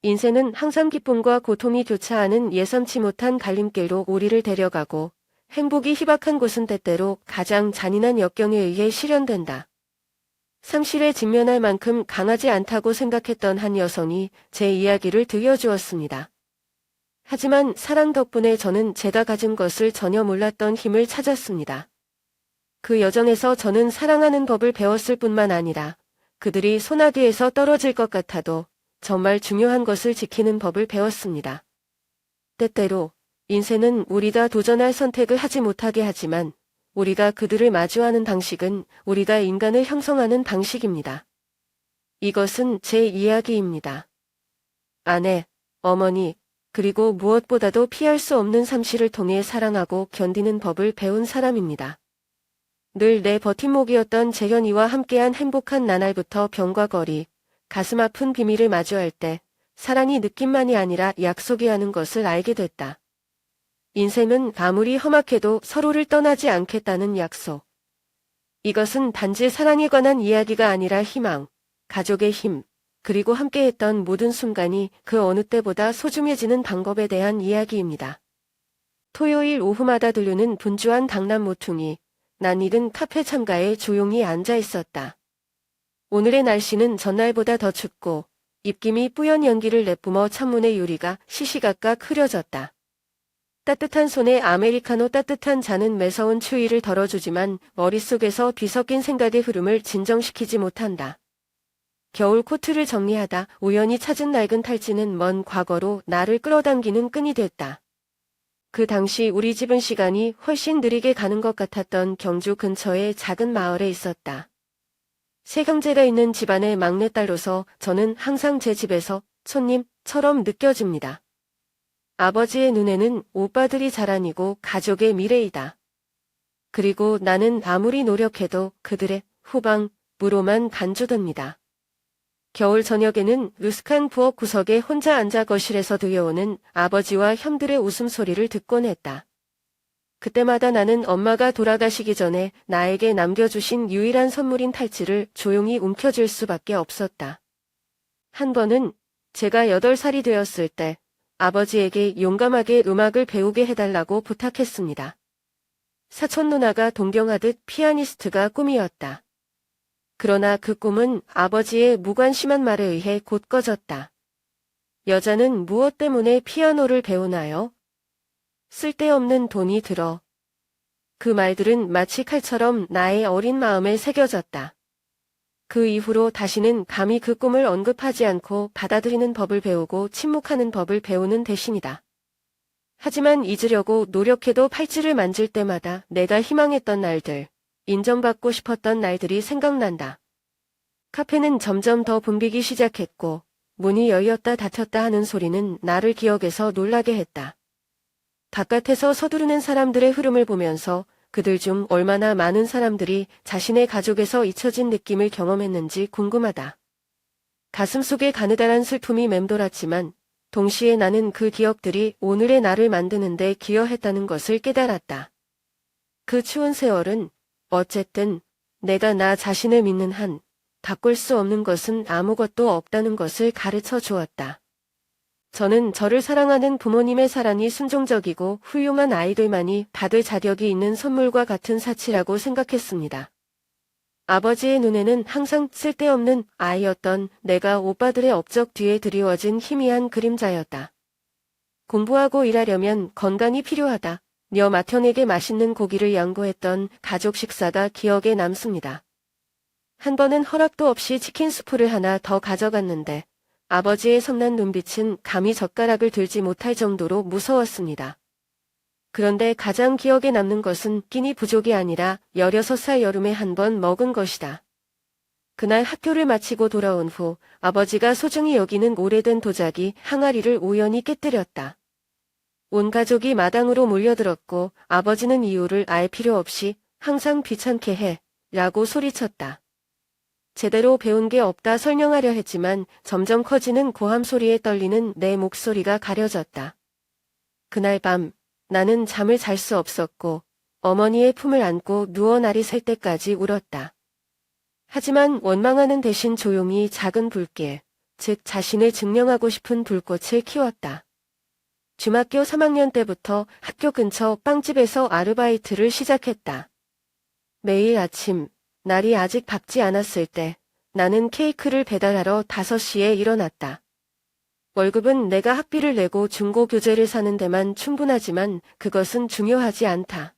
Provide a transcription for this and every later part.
인생은 항상 기쁨과 고통이 교차하는 예상치 못한 갈림길로 우리를 데려가고 행복이 희박한 곳은 때때로 가장 잔인한 역경에 의해 실현된다. 상실에 직면할 만큼 강하지 않다고 생각했던 한 여성이 제 이야기를 들려주었습니다. 하지만 사랑 덕분에 저는 제가 가진 것을 전혀 몰랐던 힘을 찾았습니다. 그 여정에서 저는 사랑하는 법을 배웠을 뿐만 아니라 그들이 소나기에서 떨어질 것 같아도 정말 중요한 것을 지키는 법을 배웠습니다. 때때로 인생은 우리가 도전할 선택을 하지 못하게 하지만 우리가 그들을 마주하는 방식은 우리가 인간을 형성하는 방식입니다. 이것은 제 이야기입니다. 아내, 어머니, 그리고 무엇보다도 피할 수 없는 상실을 통해 사랑하고 견디는 법을 배운 사람입니다. 늘 내 버팀목이었던 재현이와 함께한 행복한 나날부터 병과 거리, 가슴 아픈 비밀을 마주할 때 사랑이 느낌만이 아니라 약속이 하는 것을 알게 됐다. 인생은 아무리 험악해도 서로를 떠나지 않겠다는 약속. 이것은 단지 사랑에 관한 이야기가 아니라 희망, 가족의 힘, 그리고 함께했던 모든 순간이 그 어느 때보다 소중해지는 방법에 대한 이야기입니다. 토요일 오후마다 들리는 분주한 강남 모퉁이, 낯익은 카페 창가에 조용히 앉아 있었다. 오늘의 날씨는 전날보다 더 춥고 입김이 뿌연 연기를 내뿜어 창문의 유리가 시시각각 흐려졌다. 따뜻한 손에 아메리카노 따뜻한 잔은 매서운 추위를 덜어주지만 머릿속에서 뒤섞인 생각의 흐름을 진정시키지 못한다. 겨울 코트를 정리하다 우연히 찾은 낡은 탈지는 먼 과거로 나를 끌어당기는 끈이 됐다. 그 당시 우리 집은 시간이 훨씬 느리게 가는 것 같았던 경주 근처의 작은 마을에 있었다. 세 형제가 있는 집안의 막내딸로서 저는 항상 제 집에서 손님처럼 느껴집니다. 아버지의 눈에는 오빠들이 자랑이고 가족의 미래이다. 그리고 나는 아무리 노력해도 그들의 후방으로만 간주됩니다. 겨울 저녁에는 으슥한 부엌 구석에 혼자 앉아 거실에서 들려오는 아버지와 형들의 웃음소리를 듣곤 했다. 그때마다 나는 엄마가 돌아가시기 전에 나에게 남겨주신 유일한 선물인 탈취를 조용히 움켜쥘 수밖에 없었다. 한 번은 제가 8살이 되었을 때 아버지에게 용감하게 음악을 배우게 해달라고 부탁했습니다. 사촌 누나가 동경하듯 피아니스트가 꿈이었다. 그러나 그 꿈은 아버지의 무관심한 말에 의해 곧 꺼졌다. 여자는 무엇 때문에 피아노를 배우나요? 쓸데없는 돈이 들어. 그 말들은 마치 칼처럼 나의 어린 마음에 새겨졌다. 그 이후로 다시는 감히 그 꿈을 언급하지 않고 받아들이는 법을 배우고 침묵하는 법을 배우는 대신이다. 하지만 잊으려고 노력해도 팔찌를 만질 때마다 내가 희망했던 날들, 인정받고 싶었던 날들이 생각난다. 카페는 점점 더 붐비기 시작했고 문이 열렸다 닫혔다 하는 소리는 나를 기억에서 놀라게 했다. 바깥에서 서두르는 사람들의 흐름을 보면서 그들 중 얼마나 많은 사람들이 자신의 가족에서 잊혀진 느낌을 경험했는지 궁금하다. 가슴속에 가느다란 슬픔이 맴돌았지만 동시에 나는 그 기억들이 오늘의 나를 만드는 데 기여했다는 것을 깨달았다. 그 추운 세월은 어쨌든 내가 나 자신을 믿는 한 바꿀 수 없는 것은 아무것도 없다는 것을 가르쳐 주었다. 저는 저를 사랑하는 부모님의 사랑이 순종적이고 훌륭한 아이들만이 받을 자격이 있는 선물과 같은 사치라고 생각했습니다. 아버지의 눈에는 항상 쓸데없는 아이였던 내가 오빠들의 업적 뒤에 드리워진 희미한 그림자였다. 공부하고 일하려면 건강이 필요하다. 며 맏형에게 맛있는 고기를 양보했던 가족 식사가 기억에 남습니다. 한 번은 허락도 없이 치킨 수프를 하나 더 가져갔는데 아버지의 성난 눈빛은 감히 젓가락을 들지 못할 정도로 무서웠습니다. 그런데 가장 기억에 남는 것은 끼니 부족이 아니라 16살 여름에 한 번 먹은 것이다. 그날 학교를 마치고 돌아온 후 아버지가 소중히 여기는 오래된 도자기 항아리를 우연히 깨뜨렸다. 온 가족이 마당으로 몰려들었고 아버지는 이유를 알 필요 없이 항상 귀찮게 해 라고 소리쳤다. 제대로 배운 게 없다 설명하려 했지만 점점 커지는 고함 소리에 떨리는 내 목소리가 가려졌다. 그날 밤 나는 잠을 잘 수 없었고 어머니의 품을 안고 누워 날이 셀 때까지 울었다. 하지만 원망하는 대신 조용히 작은 불길, 즉 자신을 증명하고 싶은 불꽃을 키웠다. 중학교 3학년 때부터 학교 근처 빵집에서 아르바이트를 시작했다. 매일 아침, 날이 아직 밝지 않았을 때 나는 케이크를 배달하러 5시에 일어났다. 월급은 내가 학비를 내고 중고 교재를 사는 데만 충분하지만 그것은 중요하지 않다.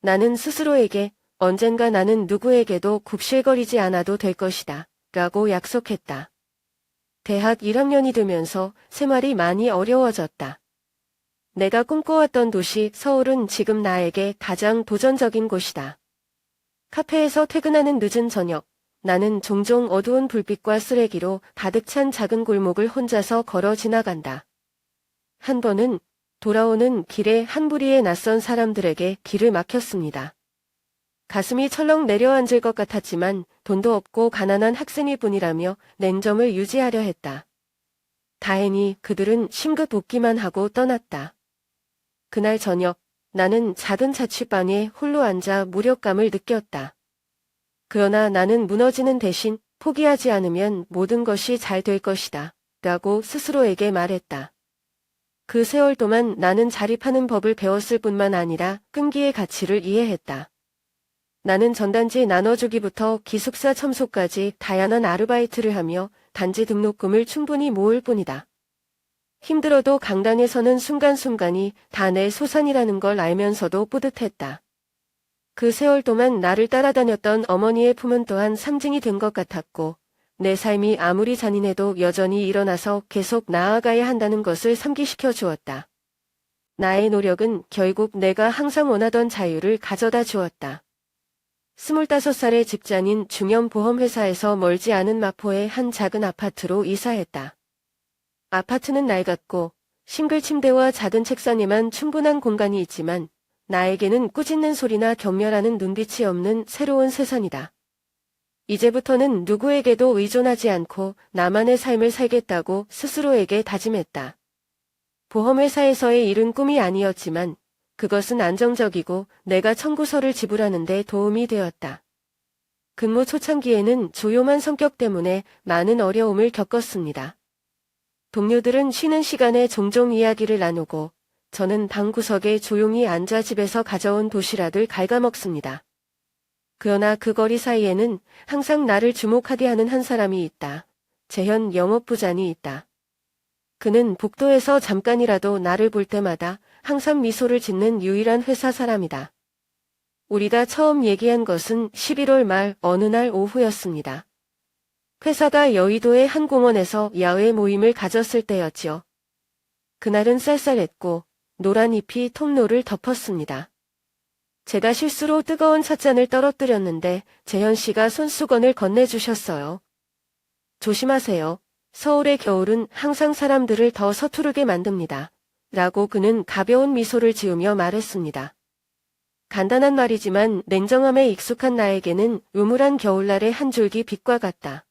나는 스스로에게 언젠가 나는 누구에게도 굽실거리지 않아도 될 것이다. 라고 약속했다. 대학 1학년이 되면서 생활이 많이 어려워졌다. 내가 꿈꿔왔던 도시 서울은 지금 나에게 가장 도전적인 곳이다. 카페에서 퇴근하는 늦은 저녁, 나는 종종 어두운 불빛과 쓰레기로 가득 찬 작은 골목을 혼자서 걸어 지나간다. 한 번은 돌아오는 길에 한 무리의 낯선 사람들에게 길을 막혔습니다. 가슴이 철렁 내려앉을 것 같았지만 돈도 없고 가난한 학생일 뿐이라며 냉정을 유지하려 했다. 다행히 그들은 심급 웃기만 하고 떠났다. 그날 저녁, 나는 작은 자취방에 홀로 앉아 무력감을 느꼈다. 그러나 나는 무너지는 대신 포기하지 않으면 모든 것이 잘 될 것이다. 라고 스스로에게 말했다. 그 세월 동안 나는 자립하는 법을 배웠을 뿐만 아니라 끈기의 가치를 이해했다. 나는 전단지 나눠주기부터 기숙사 첨소까지 다양한 아르바이트를 하며 단지 등록금을 충분히 모을 뿐이다. 힘들어도 강당에 서는 순간순간이 다 내 소산이라는 걸 알면서도 뿌듯했다. 그 세월 동안 나를 따라다녔던 어머니의 품은 또한 상징이 된 것 같았고 내 삶이 아무리 잔인해도 여전히 일어나서 계속 나아가야 한다는 것을 상기시켜 주었다. 나의 노력은 결국 내가 항상 원하던 자유를 가져다 주었다. 25살의 직장인 중형보험회사에서 멀지 않은 마포의 한 작은 아파트로 이사했다. 아파트는 낡았고 싱글 침대와 작은 책상에만 충분한 공간이 있지만 나에게는 꾸짖는 소리나 경멸하는 눈빛이 없는 새로운 세상이다. 이제부터는 누구에게도 의존하지 않고 나만의 삶을 살겠다고 스스로에게 다짐했다. 보험회사에서의 일은 꿈이 아니었지만 그것은 안정적이고 내가 청구서를 지불하는 데 도움이 되었다. 근무 초창기에는 조용한 성격 때문에 많은 어려움을 겪었습니다. 동료들은 쉬는 시간에 종종 이야기를 나누고 저는 방구석에 조용히 앉아 집에서 가져온 도시락을 갉아먹습니다. 그러나 그 거리 사이에는 항상 나를 주목하게 하는 한 사람이 있다. 재현 영업부장이 있다. 그는 복도에서 잠깐이라도 나를 볼 때마다 항상 미소를 짓는 유일한 회사 사람이다. 우리가 처음 얘기한 것은 11월 말 어느 날 오후였습니다. 회사가 여의도의 한 공원에서 야외 모임을 가졌을 때였지요. 그날은 쌀쌀했고 노란 잎이 통로를 덮었습니다. 제가 실수로 뜨거운 찻잔을 떨어뜨렸는데 재현 씨가 손수건을 건네주셨어요. 조심하세요. 서울의 겨울은 항상 사람들을 더 서투르게 만듭니다. 라고 그는 가벼운 미소를 지으며 말했습니다. 간단한 말이지만 냉정함에 익숙한 나에게는 음울한 겨울날의 한 줄기 빛과 같다.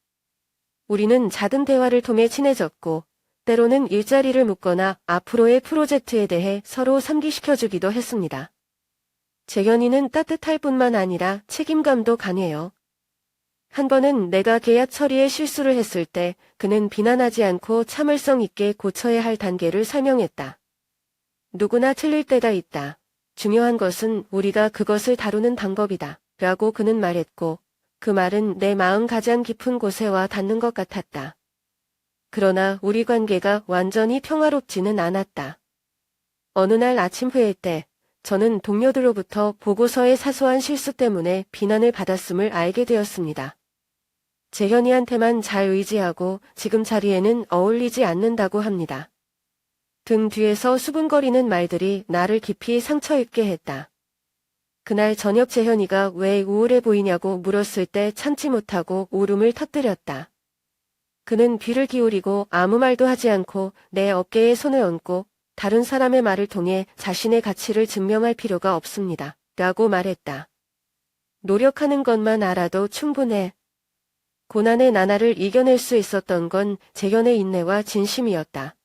우리는 작은 대화를 통해 친해졌고 때로는 일자리를 묻거나 앞으로의 프로젝트에 대해 서로 상기시켜주기도 했습니다. 재현이는 따뜻할 뿐만 아니라 책임감도 강해요. 한 번은 내가 계약 처리에 실수를 했을 때 그는 비난하지 않고 참을성 있게 고쳐야 할 단계를 설명했다. 누구나 틀릴 때가 있다. 중요한 것은 우리가 그것을 다루는 방법이다. 라고 그는 말했고 그 말은 내 마음 가장 깊은 곳에 와 닿는 것 같았다. 그러나 우리 관계가 완전히 평화롭지는 않았다. 어느 날 아침 회의 때 저는 동료들로부터 보고서의 사소한 실수 때문에 비난을 받았음을 알게 되었습니다. 재현이한테만 잘 의지하고 지금 자리에는 어울리지 않는다고 합니다. 등 뒤에서 수군거리는 말들이 나를 깊이 상처 입게 했다. 그날 저녁 재현이가 왜 우울해 보이냐고 물었을 때 참지 못하고 울음을 터뜨렸다. 그는 귀를 기울이고 아무 말도 하지 않고 내 어깨에 손을 얹고 다른 사람의 말을 통해 자신의 가치를 증명할 필요가 없습니다. 라고 말했다. 노력하는 것만 알아도 충분해. 고난의 나날을 이겨낼 수 있었던 건 재현의 인내와 진심이었다.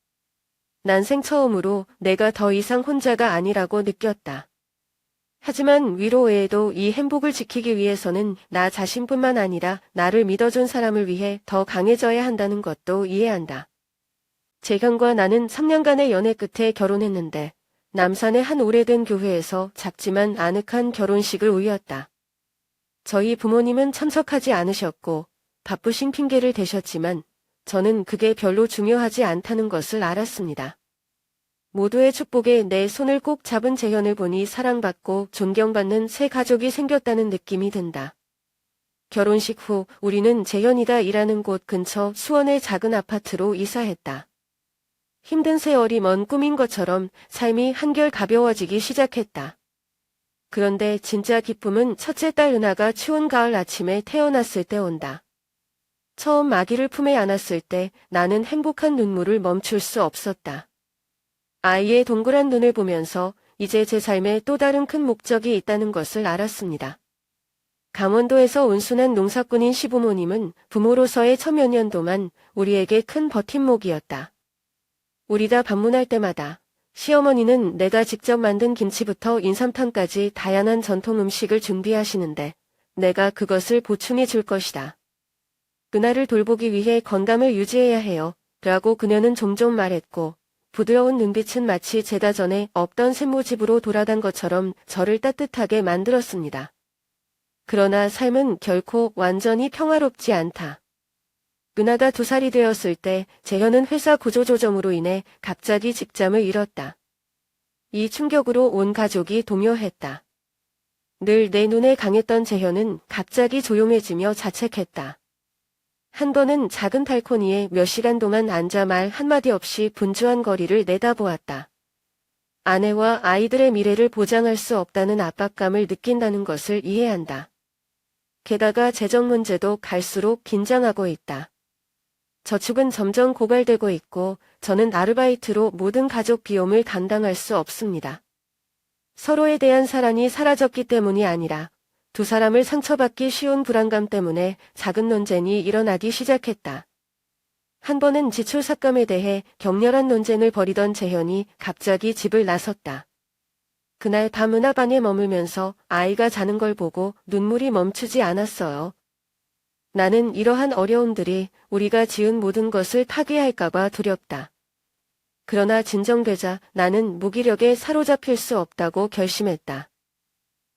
난생 처음으로 내가 더 이상 혼자가 아니라고 느꼈다. 하지만 위로 외에도 이 행복을 지키기 위해서는 나 자신뿐만 아니라 나를 믿어준 사람을 위해 더 강해져야 한다는 것도 이해한다. 재현과 나는 3년간의 연애 끝에 결혼했는데 남산의 한 오래된 교회에서 작지만 아늑한 결혼식을 올렸다. 저희 부모님은 참석하지 않으셨고 바쁘신 핑계를 대셨지만 저는 그게 별로 중요하지 않다는 것을 알았습니다. 모두의 축복에 내 손을 꼭 잡은 재현을 보니 사랑받고 존경받는 새 가족이 생겼다는 느낌이 든다. 결혼식 후 우리는 재현이가 일하는 곳 근처 수원의 작은 아파트로 이사했다. 힘든 세월이 먼 꿈인 것처럼 삶이 한결 가벼워지기 시작했다. 그런데 진짜 기쁨은 첫째 딸 은하가 추운 가을 아침에 태어났을 때 온다. 처음 아기를 품에 안았을 때 나는 행복한 눈물을 멈출 수 없었다. 아이의 동그란 눈을 보면서 이제 제 삶에 또 다른 큰 목적이 있다는 것을 알았습니다. 강원도에서 온순한 농사꾼인 시부모님은 부모로서의 천몇 년 동안 우리에게 큰 버팀목이었다. 우리가 방문할 때마다 시어머니는 내가 직접 만든 김치부터 인삼탕까지 다양한 전통 음식을 준비하시는데 내가 그것을 보충해 줄 것이다. 은하를 돌보기 위해 건강을 유지해야 해요. 라고 그녀는 종종 말했고 부드러운 눈빛은 마치 제다 전에 없던 샘모집으로 돌아간 것처럼 저를 따뜻하게 만들었습니다. 그러나 삶은 결코 완전히 평화롭지 않다. 은하가 2살이 되었을 때 재현은 회사 구조조정으로 인해 갑자기 직장을 잃었다. 이 충격으로 온 가족이 동요했다. 늘 내 눈에 강했던 재현은 갑자기 조용해지며 자책했다. 한 번은 작은 발코니에 몇 시간 동안 앉아 말 한마디 없이 분주한 거리를 내다보았다. 아내와 아이들의 미래를 보장할 수 없다는 압박감을 느낀다는 것을 이해한다. 게다가 재정 문제도 갈수록 긴장하고 있다. 저축은 점점 고갈되고 있고 저는 아르바이트로 모든 가족 비용을 감당할 수 없습니다. 서로에 대한 사랑이 사라졌기 때문이 아니라 2사람을 상처받기 쉬운 불안감 때문에 작은 논쟁이 일어나기 시작했다. 한 번은 지출 삭감에 대해 격렬한 논쟁을 벌이던 재현이 갑자기 집을 나섰다. 그날 밤 은하방에 머물면서 아이가 자는 걸 보고 눈물이 멈추지 않았어요. 나는 이러한 어려움들이 우리가 지은 모든 것을 파괴할까봐 두렵다. 그러나 진정되자 나는 무기력에 사로잡힐 수 없다고 결심했다.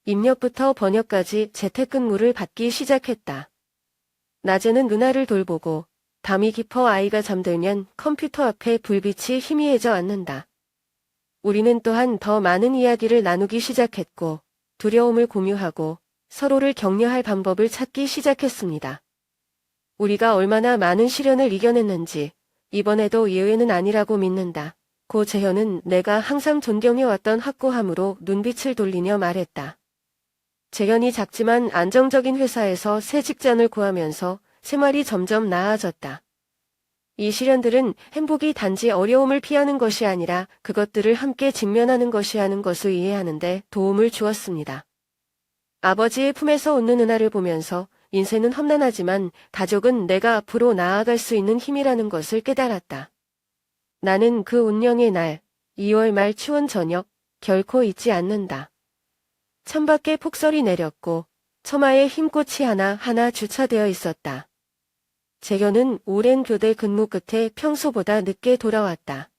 입력부터 번역까지 재택근무를 받기 시작했다. 낮에는 은하를 돌보고 밤이 깊어 아이가 잠들면 컴퓨터 앞에 불빛이 희미해져 앉는다. 우리는 또한 더 많은 이야기를 나누기 시작했고 두려움을 공유하고 서로를 격려할 방법을 찾기 시작했습니다. 우리가 얼마나 많은 시련을 이겨냈는지 이번에도 예외는 아니라고 믿는다. 고 재현은 내가 항상 존경해왔던 확고함으로 눈빛을 돌리며 말했다. 재현이 작지만 안정적인 회사에서 새 직장을 구하면서 생활이 점점 나아졌다. 이 시련들은 행복이 단지 어려움을 피하는 것이 아니라 그것들을 함께 직면하는 것이라는 것을 이해하는데 도움을 주었습니다. 아버지의 품에서 웃는 은하를 보면서 인생은 험난하지만 가족은 내가 앞으로 나아갈 수 있는 힘이라는 것을 깨달았다. 나는 그 운명의 날, 2월 말 추운 저녁, 결코 잊지 않는다. 창밖에 폭설이 내렸고 처마에 흰꽃이 하나하나 주차되어 있었다. 재현은 오랜 교대 근무 끝에 평소보다 늦게 돌아왔다.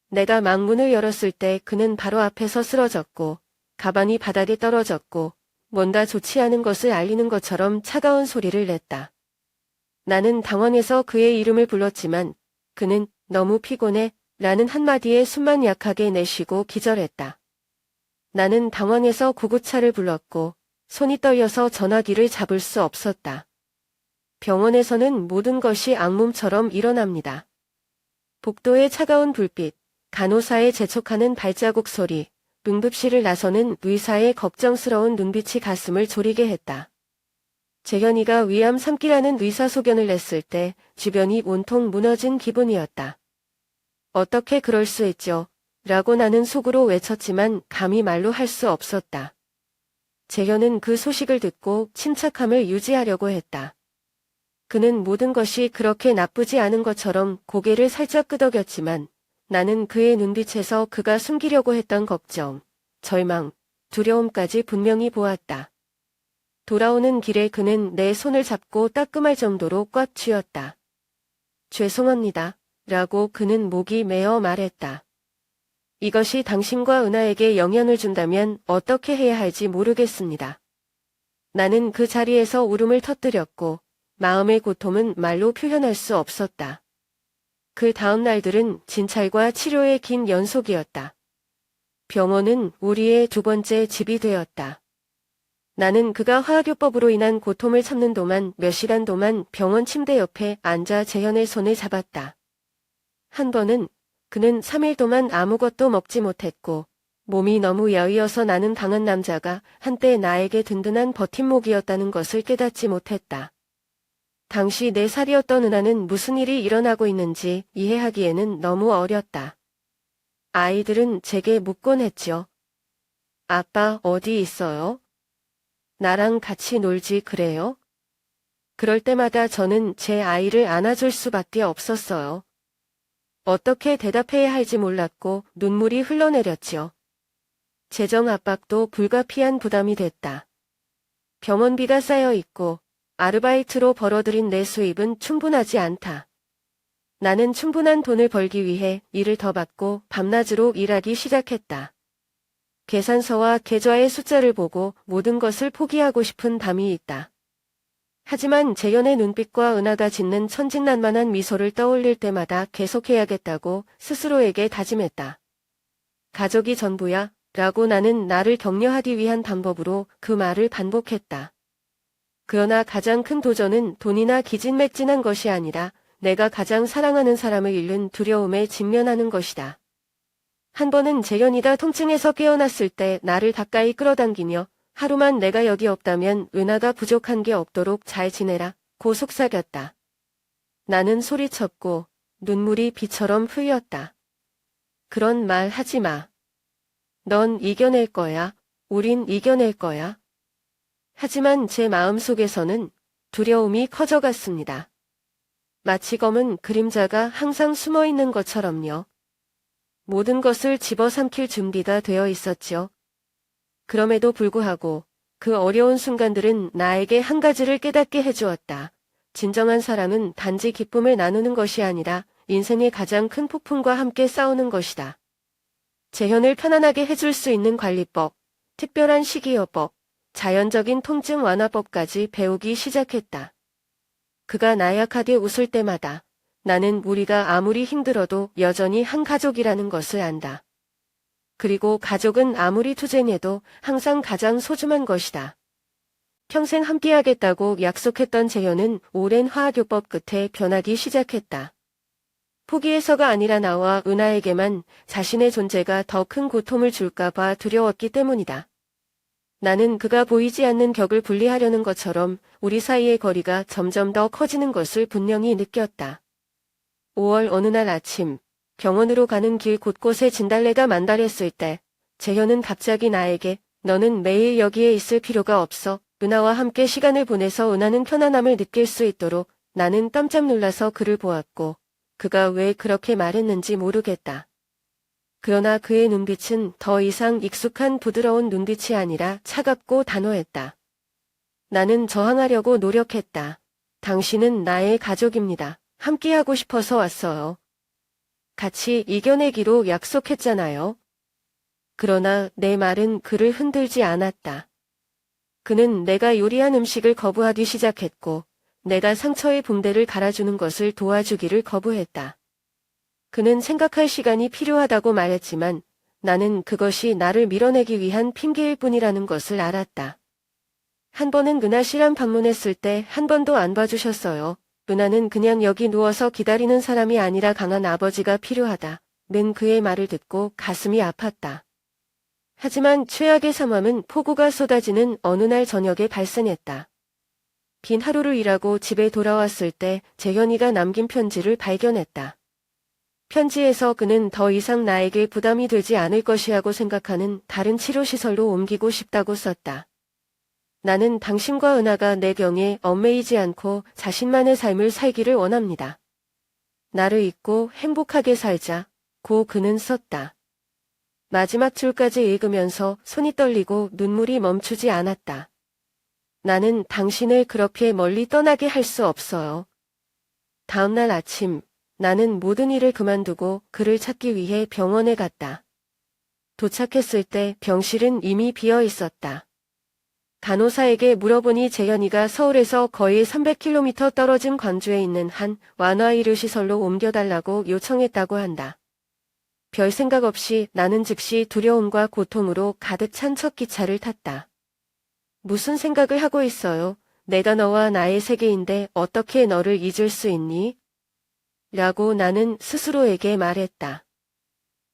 내가 망문을 열었을 때 그는 바로 앞에서 쓰러졌고 가방이 바닥에 떨어졌고 뭔가 좋지 않은 것을 알리는 것처럼 차가운 소리를 냈다. 나는 당황해서 그의 이름을 불렀지만 그는 너무 피곤해 라는 한마디에 숨만 약하게 내쉬고 기절했다. 나는 당황해서 구급차를 불렀고 손이 떨려서 전화기를 잡을 수 없었다. 병원에서는 모든 것이 악몽처럼 일어납니다. 복도의 차가운 불빛, 간호사의 재촉하는 발자국 소리, 응급실을 나서는 의사의 걱정스러운 눈빛이 가슴을 졸이게 했다. 재현이가 위암 3기라는 의사소견을 냈을 때 주변이 온통 무너진 기분이었다. 어떻게 그럴 수 있죠? 라고 나는 속으로 외쳤지만 감히 말로 할 수 없었다. 재현은 그 소식을 듣고 침착함을 유지하려고 했다. 그는 모든 것이 그렇게 나쁘지 않은 것처럼 고개를 살짝 끄덕였지만 나는 그의 눈빛에서 그가 숨기려고 했던 걱정, 절망, 두려움까지 분명히 보았다. 돌아오는 길에 그는 내 손을 잡고 따끔할 정도로 꽉 쥐었다. 죄송합니다. 라고 그는 목이 메어 말했다. 이것이 당신과 은하에게 영향을 준다면 어떻게 해야 할지 모르겠습니다. 나는 그 자리에서 울음을 터뜨렸고 마음의 고통은 말로 표현할 수 없었다. 그 다음 날들은 진찰과 치료의 긴 연속이었다. 병원은 우리의 두 번째 집이 되었다. 나는 그가 화학요법으로 인한 고통을 참는 동안 몇 시간 동안 병원 침대 옆에 앉아 재현의 손을 잡았다. 한 번은 그는 3일 동안 아무것도 먹지 못했고 몸이 너무 여의어서 나는 강한 남자가 한때 나에게 든든한 버팀목이었다는 것을 깨닫지 못했다. 당시 4살이었던 은하는 무슨 일이 일어나고 있는지 이해하기에는 너무 어렸다. 아이들은 제게 묻곤 했죠. 아빠 어디 있어요? 나랑 같이 놀지 그래요? 그럴 때마다 저는 제 아이를 안아줄 수밖에 없었어요. 어떻게 대답해야 할지 몰랐고 눈물이 흘러내렸지요. 재정 압박도 불가피한 부담이 됐다. 병원비가 쌓여 있고 아르바이트로 벌어들인 내 수입은 충분하지 않다. 나는 충분한 돈을 벌기 위해 일을 더 받고 밤낮으로 일하기 시작했다. 계산서와 계좌의 숫자를 보고 모든 것을 포기하고 싶은 밤이 있다. 하지만 재현의 눈빛과 은하가 짓는 천진난만한 미소를 떠올릴 때마다 계속해야겠다고 스스로에게 다짐했다. 가족이 전부야 라고 나는 나를 격려하기 위한 방법으로 그 말을 반복했다. 그러나 가장 큰 도전은 돈이나 기진맥진한 것이 아니라 내가 가장 사랑하는 사람을 잃는 두려움에 직면하는 것이다. 한 번은 재현이가 통증에서 깨어났을 때 나를 가까이 끌어당기며 하루만 내가 여기 없다면 은하가 부족한 게 없도록 잘 지내라 고 속삭였다. 나는 소리쳤고 눈물이 비처럼 흘렸다. 그런 말 하지 마. 넌 이겨낼 거야. 우린 이겨낼 거야. 하지만 제 마음속에서는 두려움이 커져갔습니다. 마치 검은 그림자가 항상 숨어있는 것처럼요. 모든 것을 집어삼킬 준비가 되어 있었죠. 그럼에도 불구하고 그 어려운 순간들은 나에게 한 가지를 깨닫게 해주었다. 진정한 사랑은 단지 기쁨을 나누는 것이 아니라 인생의 가장 큰 폭풍과 함께 싸우는 것이다. 재현을 편안하게 해줄 수 있는 관리법, 특별한 식이요법, 자연적인 통증 완화법까지 배우기 시작했다. 그가 나약하게 웃을 때마다 나는 우리가 아무리 힘들어도 여전히 한 가족이라는 것을 안다. 그리고 가족은 아무리 투쟁해도 항상 가장 소중한 것이다. 평생 함께하겠다고 약속했던 재현은 오랜 화학요법 끝에 변하기 시작했다. 포기해서가 아니라 나와 은하에게만 자신의 존재가 더 큰 고통을 줄까봐 두려웠기 때문이다. 나는 그가 보이지 않는 격을 분리하려는 것처럼 우리 사이의 거리가 점점 더 커지는 것을 분명히 느꼈다. 5월 어느 날 아침, 병원으로 가는 길 곳곳에 진달래가 만달했을 때 재현은 갑자기 나에게 너는 매일 여기에 있을 필요가 없어. 은하와 함께 시간을 보내서 은하는 편안함을 느낄 수 있도록. 나는 깜짝 놀라서 그를 보았고 그가 왜 그렇게 말했는지 모르겠다. 그러나 그의 눈빛은 더 이상 익숙한 부드러운 눈빛이 아니라 차갑고 단호했다. 나는 저항하려고 노력했다. 당신은 나의 가족입니다. 함께하고 싶어서 왔어요. 같이 이겨내기로 약속했잖아요. 그러나 내 말은 그를 흔들지 않았다. 그는 내가 요리한 음식을 거부하기 시작했고 내가 상처의 붕대를 갈아주는 것을 도와주기를 거부했다. 그는 생각할 시간이 필요하다고 말했지만 나는 그것이 나를 밀어내기 위한 핑계일 뿐이라는 것을 알았다. 한 번은 은하 씨랑 방문했을 때 한 번도 안 봐주셨어요. 은하는 그냥 여기 누워서 기다리는 사람이 아니라 강한 아버지가 필요하다. 는 그의 말을 듣고 가슴이 아팠다. 하지만 최악의 상황은 폭우가 쏟아지는 어느 날 저녁에 발생했다. 긴 하루를 일하고 집에 돌아왔을 때 재현이가 남긴 편지를 발견했다. 편지에서 그는 더 이상 나에게 부담이 되지 않을 것이라고 생각하는 다른 치료시설로 옮기고 싶다고 썼다. 나는 당신과 은하가 내 병에 얽매이지 않고 자신만의 삶을 살기를 원합니다. 나를 잊고 행복하게 살자. 고 그는 썼다. 마지막 줄까지 읽으면서 손이 떨리고 눈물이 멈추지 않았다. 나는 당신을 그렇게 멀리 떠나게 할 수 없어요. 다음날 아침, 나는 모든 일을 그만두고 그를 찾기 위해 병원에 갔다. 도착했을 때 병실은 이미 비어 있었다. 간호사에게 물어보니 재현이가 서울에서 거의 300km 떨어진 광주에 있는 한 완화의료시설로 옮겨달라고 요청했다고 한다. 별 생각 없이 나는 즉시 두려움과 고통으로 가득 찬 첫 기차를 탔다. 무슨 생각을 하고 있어요? 내가 너와 나의 세계인데 어떻게 너를 잊을 수 있니? 라고 나는 스스로에게 말했다.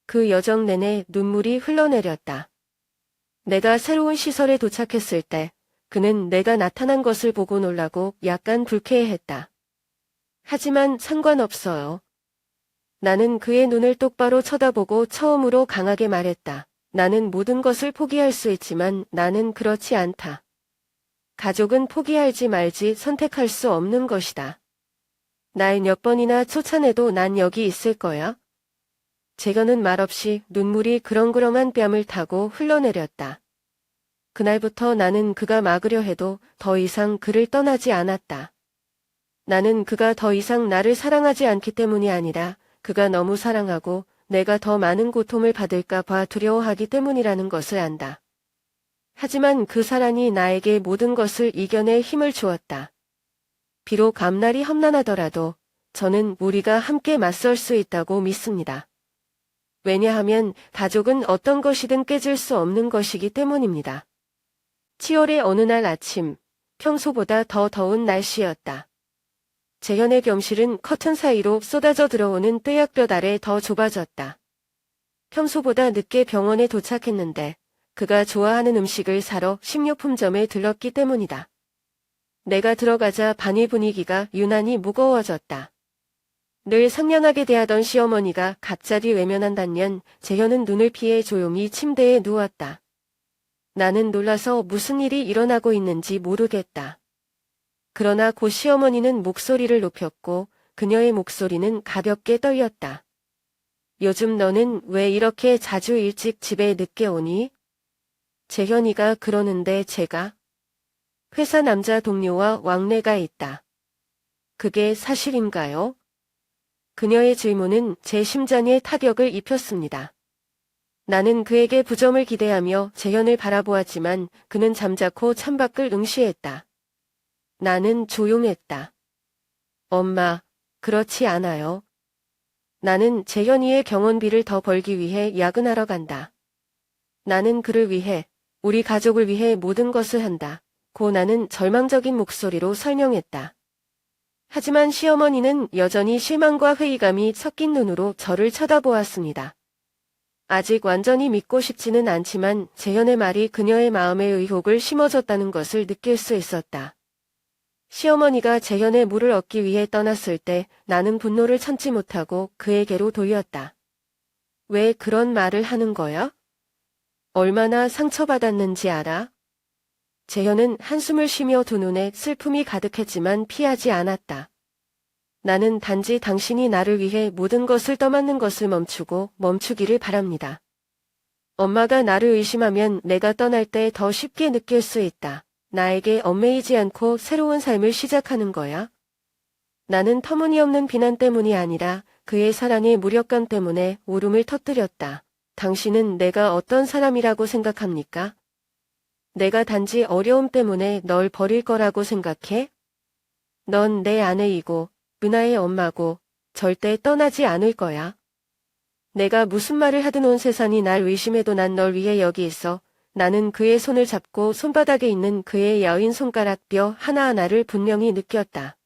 그 여정 내내 눈물이 흘러내렸다. 내가 새로운 시설에 도착했을 때 그는 내가 나타난 것을 보고 놀라고 약간 불쾌해했다. 하지만 상관없어요. 나는 그의 눈을 똑바로 쳐다보고 처음으로 강하게 말했다. 나는 모든 것을 포기할 수 있지만 나는 그렇지 않다. 가족은 포기하지 말지 선택할 수 없는 것이다. 날 몇 번이나 쫓아내도 난 여기 있을 거야. 재현은 말없이 눈물이 그렁그렁한 뺨을 타고 흘러내렸다. 그날부터 나는 그가 막으려 해도 더 이상 그를 떠나지 않았다. 나는 그가 더 이상 나를 사랑하지 않기 때문이 아니라 그가 너무 사랑하고 내가 더 많은 고통을 받을까 봐 두려워하기 때문이라는 것을 안다. 하지만 그 사랑이 나에게 모든 것을 이겨낼 힘을 주었다. 비록 앞날이 험난하더라도 저는 우리가 함께 맞설 수 있다고 믿습니다. 왜냐하면 가족은 어떤 것이든 깨질 수 없는 것이기 때문입니다. 7월의 어느 날 아침, 평소보다 더 더운 날씨였다. 재현의 병실은 커튼 사이로 쏟아져 들어오는 떼약볕 아래 더 좁아졌다. 평소보다 늦게 병원에 도착했는데 그가 좋아하는 음식을 사러 식료품점에 들렀기 때문이다. 내가 들어가자 반의 분위기가 유난히 무거워졌다. 늘 상냥하게 대하던 시어머니가 갑자기 외면한다면 재현은 눈을 피해 조용히 침대에 누웠다. 나는 놀라서 무슨 일이 일어나고 있는지 모르겠다. 그러나 고 시어머니는 목소리를 높였고 그녀의 목소리는 가볍게 떨렸다. 요즘 너는 왜 이렇게 자주 일찍 집에 늦게 오니? 재현이가 그러는데 제가 회사 남자 동료와 왕래가 있다. 그게 사실인가요? 그녀의 질문은 제 심장에 타격을 입혔습니다. 나는 그에게 부정을 기대하며 재현을 바라보았지만 그는 잠자코 창밖을 응시했다. 나는 조용했다. 엄마, 그렇지 않아요. 나는 재현이의 병원비를 더 벌기 위해 야근하러 간다. 나는 그를 위해, 우리 가족을 위해 모든 것을 한다. 고 나는 절망적인 목소리로 설명했다. 하지만 시어머니는 여전히 실망과 회의감이 섞인 눈으로 저를 쳐다보았습니다. 아직 완전히 믿고 싶지는 않지만 재현의 말이 그녀의 마음에 의혹을 심어줬다는 것을 느낄 수 있었다. 시어머니가 재현의 물을 얻기 위해 떠났을 때 나는 분노를 참지 못하고 그에게로 돌렸다. 왜 그런 말을 하는 거야? 얼마나 상처받았는지 알아? 재현은 한숨을 쉬며 두 눈에 슬픔이 가득했지만 피하지 않았다. 나는 단지 당신이 나를 위해 모든 것을 떠맡는 것을 멈추기를 바랍니다. 엄마가 나를 의심하면 내가 떠날 때 더 쉽게 느낄 수 있다. 나에게 얽매이지 않고 새로운 삶을 시작하는 거야. 나는 터무니없는 비난 때문이 아니라 그의 사랑의 무력감 때문에 울음을 터뜨렸다. 당신은 내가 어떤 사람이라고 생각합니까? 내가 단지 어려움 때문에 널 버릴 거라고 생각해? 넌 내 아내이고 은하의 엄마고 절대 떠나지 않을 거야. 내가 무슨 말을 하든 온 세상이 날 의심해도 난 널 위해 여기 있어. 나는 그의 손을 잡고 손바닥에 있는 그의 야윈 손가락 뼈 하나하나를 분명히 느꼈다.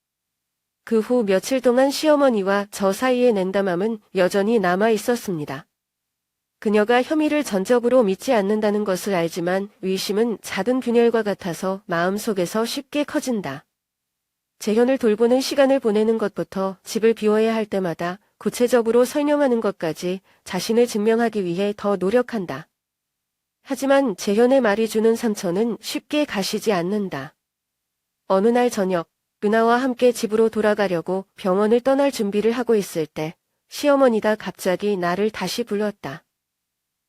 그 후 며칠 동안 시어머니와 저 사이의 냉담함은 여전히 남아 있었습니다. 그녀가 혐의를 전적으로 믿지 않는다는 것을 알지만 의심은 작은 균열과 같아서 마음속에서 쉽게 커진다. 재현을 돌보는 시간을 보내는 것부터 집을 비워야 할 때마다 구체적으로 설명하는 것까지 자신을 증명하기 위해 더 노력한다. 하지만 재현의 말이 주는 상처는 쉽게 가시지 않는다. 어느 날 저녁, 은하와 함께 집으로 돌아가려고 병원을 떠날 준비를 하고 있을 때 시어머니가 갑자기 나를 다시 불렀다.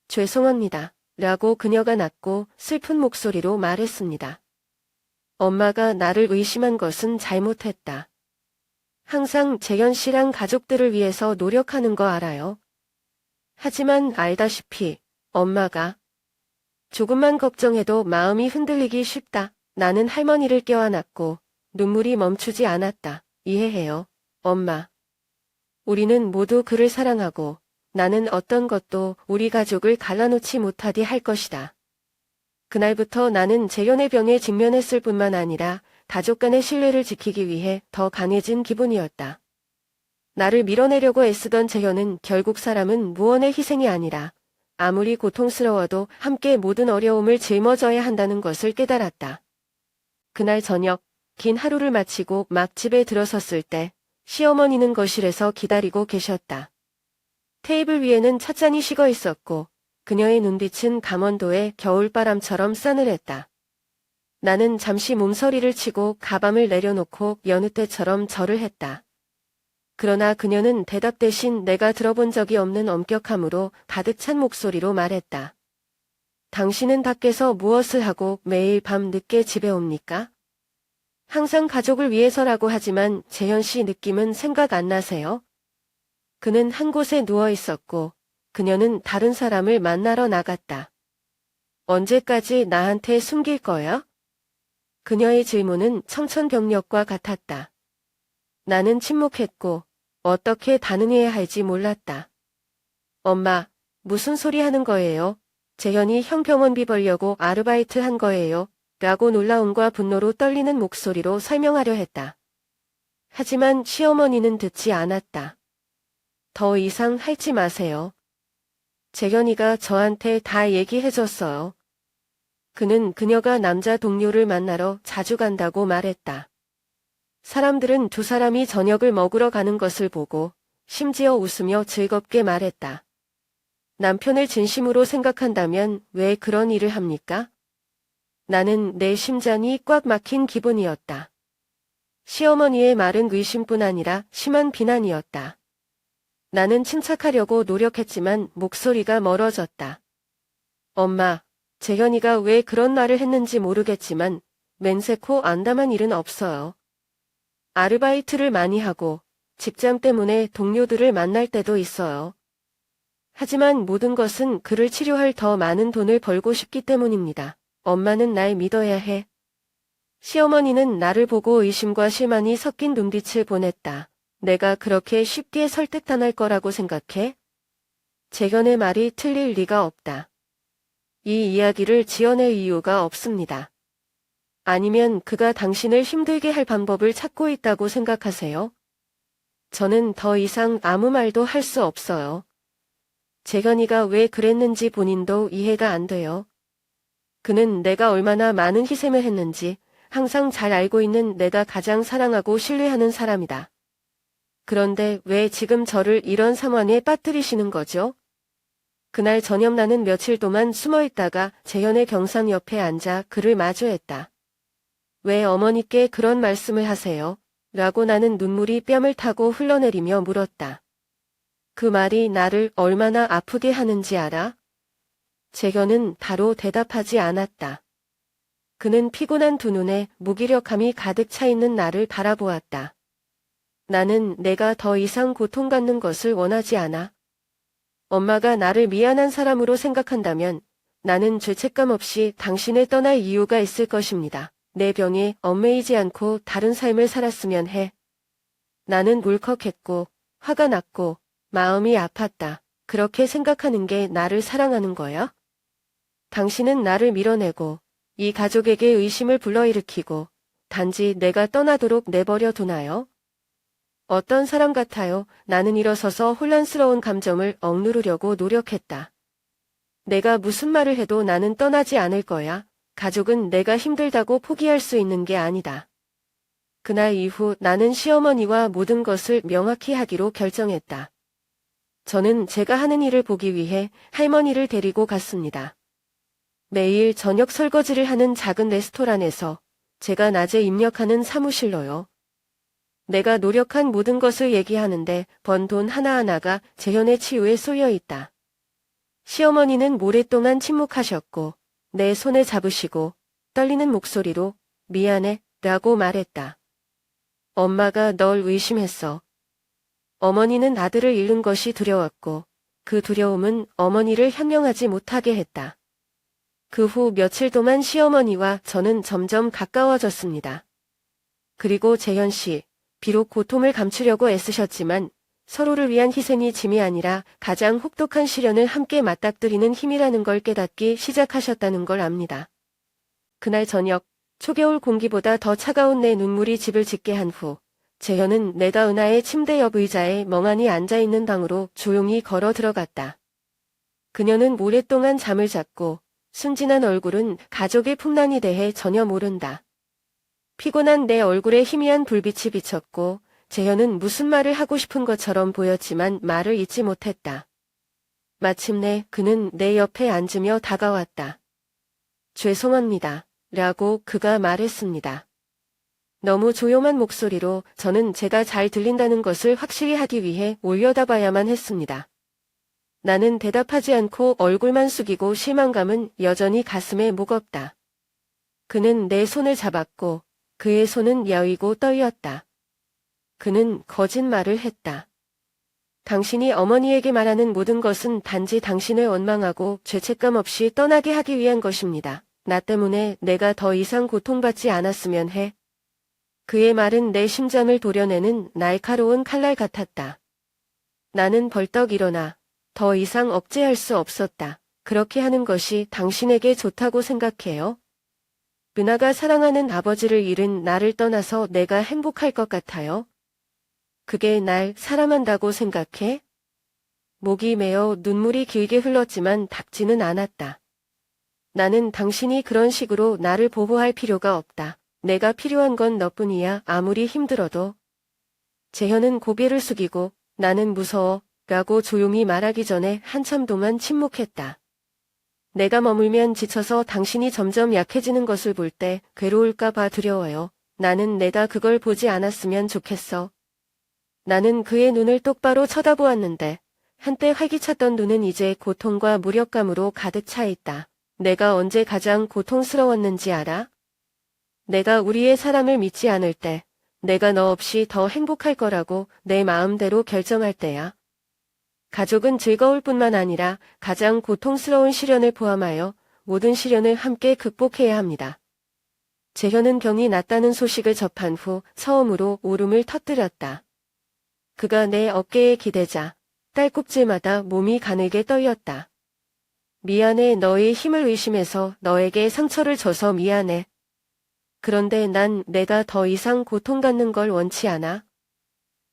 죄송합니다. 라고 그녀가 낮고 슬픈 목소리로 말했습니다. 엄마가 나를 의심한 것은 잘못했다. 항상 재현 씨랑 가족들을 위해서 노력하는 거 알아요. 하지만 알다시피 엄마가 조금만 걱정해도 마음이 흔들리기 쉽다. 나는 할머니를 껴안았고 눈물이 멈추지 않았다. 이해해요, 엄마. 우리는 모두 그를 사랑하고 나는 어떤 것도 우리 가족을 갈라놓지 못하게 할 것이다. 그날부터 나는 재현의 병에 직면했을 뿐만 아니라 가족 간의 신뢰를 지키기 위해 더 강해진 기분이었다. 나를 밀어내려고 애쓰던 재현은 결국 사람은 무언의 희생이 아니라 아무리 고통스러워도 함께 모든 어려움을 짊어져야 한다는 것을 깨달았다. 그날 저녁, 긴 하루를 마치고 막 집에 들어섰을 때 시어머니는 거실에서 기다리고 계셨다. 테이블 위에는 찻잔이 식어 있었고 그녀의 눈빛은 강원도의 겨울바람처럼 싸늘했다. 나는 잠시 몸서리를 치고 가방을 내려놓고 여느 때처럼 절을 했다. 그러나 그녀는 대답 대신 내가 들어본 적이 없는 엄격함으로 가득 찬 목소리로 말했다. 당신은 밖에서 무엇을 하고 매일 밤 늦게 집에 옵니까? 항상 가족을 위해서라고 하지만 재현 씨 느낌은 생각 안 나세요? 그는 한 곳에 누워 있었고 그녀는 다른 사람을 만나러 나갔다. 언제까지 나한테 숨길 거야? 그녀의 질문은 청천벽력과 같았다. 나는 침묵했고 어떻게 반응해야 할지 몰랐다. 엄마, 무슨 소리 하는 거예요? 재현이 형 병원비 벌려고 아르바이트 한 거예요. 라고 놀라움과 분노로 떨리는 목소리로 설명하려 했다. 하지만 시어머니는 듣지 않았다. 더 이상 할지 마세요. 재현이가 저한테 다 얘기해줬어요. 그는 그녀가 남자 동료를 만나러 자주 간다고 말했다. 사람들은 두 사람이 저녁을 먹으러 가는 것을 보고 심지어 웃으며 즐겁게 말했다. 남편을 진심으로 생각한다면 왜 그런 일을 합니까? 나는 내 심장이 꽉 막힌 기분이었다. 시어머니의 말은 의심뿐 아니라 심한 비난이었다. 나는 침착하려고 노력했지만 목소리가 멀어졌다. 엄마, 재현이가 왜 그런 말을 했는지 모르겠지만 맹세코 안담한 일은 없어요. 아르바이트를 많이 하고 직장 때문에 동료들을 만날 때도 있어요. 하지만 모든 것은 그를 치료할 더 많은 돈을 벌고 싶기 때문입니다. 엄마는 날 믿어야 해. 시어머니는 나를 보고 의심과 실망이 섞인 눈빛을 보냈다. 내가 그렇게 쉽게 설득당할 거라고 생각해? 재현의 말이 틀릴 리가 없다. 이 이야기를 지어낼 이유가 없습니다. 아니면 그가 당신을 힘들게 할 방법을 찾고 있다고 생각하세요? 저는 더 이상 아무 말도 할 수 없어요. 재현이가 왜 그랬는지 본인도 이해가 안 돼요. 그는 내가 얼마나 많은 희생을 했는지 항상 잘 알고 있는 내가 가장 사랑하고 신뢰하는 사람이다. 그런데 왜 지금 저를 이런 상황에 빠뜨리시는 거죠? 그날 저녁 나는 며칠 동안 숨어 있다가 재현의 병상 옆에 앉아 그를 마주했다. 왜 어머니께 그런 말씀을 하세요? 라고 나는 눈물이 뺨을 타고 흘러내리며 물었다. 그 말이 나를 얼마나 아프게 하는지 알아? 재현은 바로 대답하지 않았다. 그는 피곤한 두 눈에 무기력함이 가득 차 있는 나를 바라보았다. 나는 내가 더 이상 고통받는 것을 원하지 않아. 엄마가 나를 미안한 사람으로 생각한다면 나는 죄책감 없이 당신을 떠날 이유가 있을 것입니다. 내 병에 얽매이지 않고 다른 삶을 살았으면 해. 나는 울컥했고 화가 났고 마음이 아팠다. 그렇게 생각하는 게 나를 사랑하는 거야? 당신은 나를 밀어내고 이 가족에게 의심을 불러일으키고 단지 내가 떠나도록 내버려 두나요? 어떤 사람 같아요? 나는 일어서서 혼란스러운 감정을 억누르려고 노력했다. 내가 무슨 말을 해도 나는 떠나지 않을 거야. 가족은 내가 힘들다고 포기할 수 있는 게 아니다. 그날 이후 나는 시어머니와 모든 것을 명확히 하기로 결정했다. 저는 제가 하는 일을 보기 위해 할머니를 데리고 갔습니다. 매일 저녁 설거지를 하는 작은 레스토랑에서 제가 낮에 입력하는 사무실로요. 내가 노력한 모든 것을 얘기하는데 번 돈 하나하나가 재현의 치유에 쏠려 있다. 시어머니는 오랫동안 침묵하셨고 내 손을 잡으시고 떨리는 목소리로 미안해 라고 말했다. 엄마가 널 의심했어. 어머니는 아들을 잃는 것이 두려웠고 그 두려움은 어머니를 현명하지 못하게 했다. 그 후 며칠 동안 시어머니와 저는 점점 가까워졌습니다. 그리고 재현 씨, 비록 고통을 감추려고 애쓰셨지만 서로를 위한 희생이 짐이 아니라 가장 혹독한 시련을 함께 맞닥뜨리는 힘이라는 걸 깨닫기 시작하셨다는 걸 압니다. 그날 저녁, 초겨울 공기보다 더 차가운 내 눈물이 집을 짓게 한 후, 재현은 내가 은하의 침대 옆 의자에 멍하니 앉아있는 방으로 조용히 걸어 들어갔다. 그녀는 오랫동안 잠을 잤고 순진한 얼굴은 가족의 풍란에 대해 전혀 모른다. 피곤한 내 얼굴에 희미한 불빛이 비쳤고 재현은 무슨 말을 하고 싶은 것처럼 보였지만 말을 잇지 못했다. 마침내 그는 내 옆에 앉으며 다가왔다. 죄송합니다. 라고 그가 말했습니다. 너무 조용한 목소리로 저는 제가 잘 들린다는 것을 확실히 하기 위해 올려다봐야만 했습니다. 나는 대답하지 않고 얼굴만 숙이고 실망감은 여전히 가슴에 무겁다. 그는 내 손을 잡았고 그의 손은 야위고 떨렸다. 그는 거짓말을 했다. 당신이 어머니에게 말하는 모든 것은 단지 당신을 원망하고 죄책감 없이 떠나게 하기 위한 것입니다. 나 때문에 내가 더 이상 고통받지 않았으면 해. 그의 말은 내 심장을 도려내는 날카로운 칼날 같았다. 나는 벌떡 일어나 더 이상 억제할 수 없었다. 그렇게 하는 것이 당신에게 좋다고 생각해요? 은하가 사랑하는 아버지를 잃은 나를 떠나서 내가 행복할 것 같아요? 그게 날 사랑한다고 생각해? 목이 메어 눈물이 길게 흘렀지만 닿지는 않았다. 나는 당신이 그런 식으로 나를 보호할 필요가 없다. 내가 필요한 건 너뿐이야. 아무리 힘들어도. 재현은 고개를 숙이고 나는 무서워 라고 조용히 말하기 전에 한참 동안 침묵했다. 내가 머물면 지쳐서 당신이 점점 약해지는 것을 볼 때 괴로울까 봐 두려워요. 나는 내가 그걸 보지 않았으면 좋겠어. 나는 그의 눈을 똑바로 쳐다보았는데 한때 활기찼던 눈은 이제 고통과 무력감으로 가득 차 있다. 내가 언제 가장 고통스러웠는지 알아? 내가 우리의 사랑을 믿지 않을 때, 내가 너 없이 더 행복할 거라고 내 마음대로 결정할 때야. 가족은 즐거울 뿐만 아니라 가장 고통스러운 시련을 포함하여 모든 시련을 함께 극복해야 합니다. 재현은 병이 낫다는 소식을 접한 후 처음으로 울음을 터뜨렸다. 그가 내 어깨에 기대자 딸꾹질마다 몸이 가늘게 떨렸다. 미안해. 너의 힘을 의심해서 너에게 상처를 줘서 미안해. 그런데 난 내가 더 이상 고통받는 걸 원치 않아.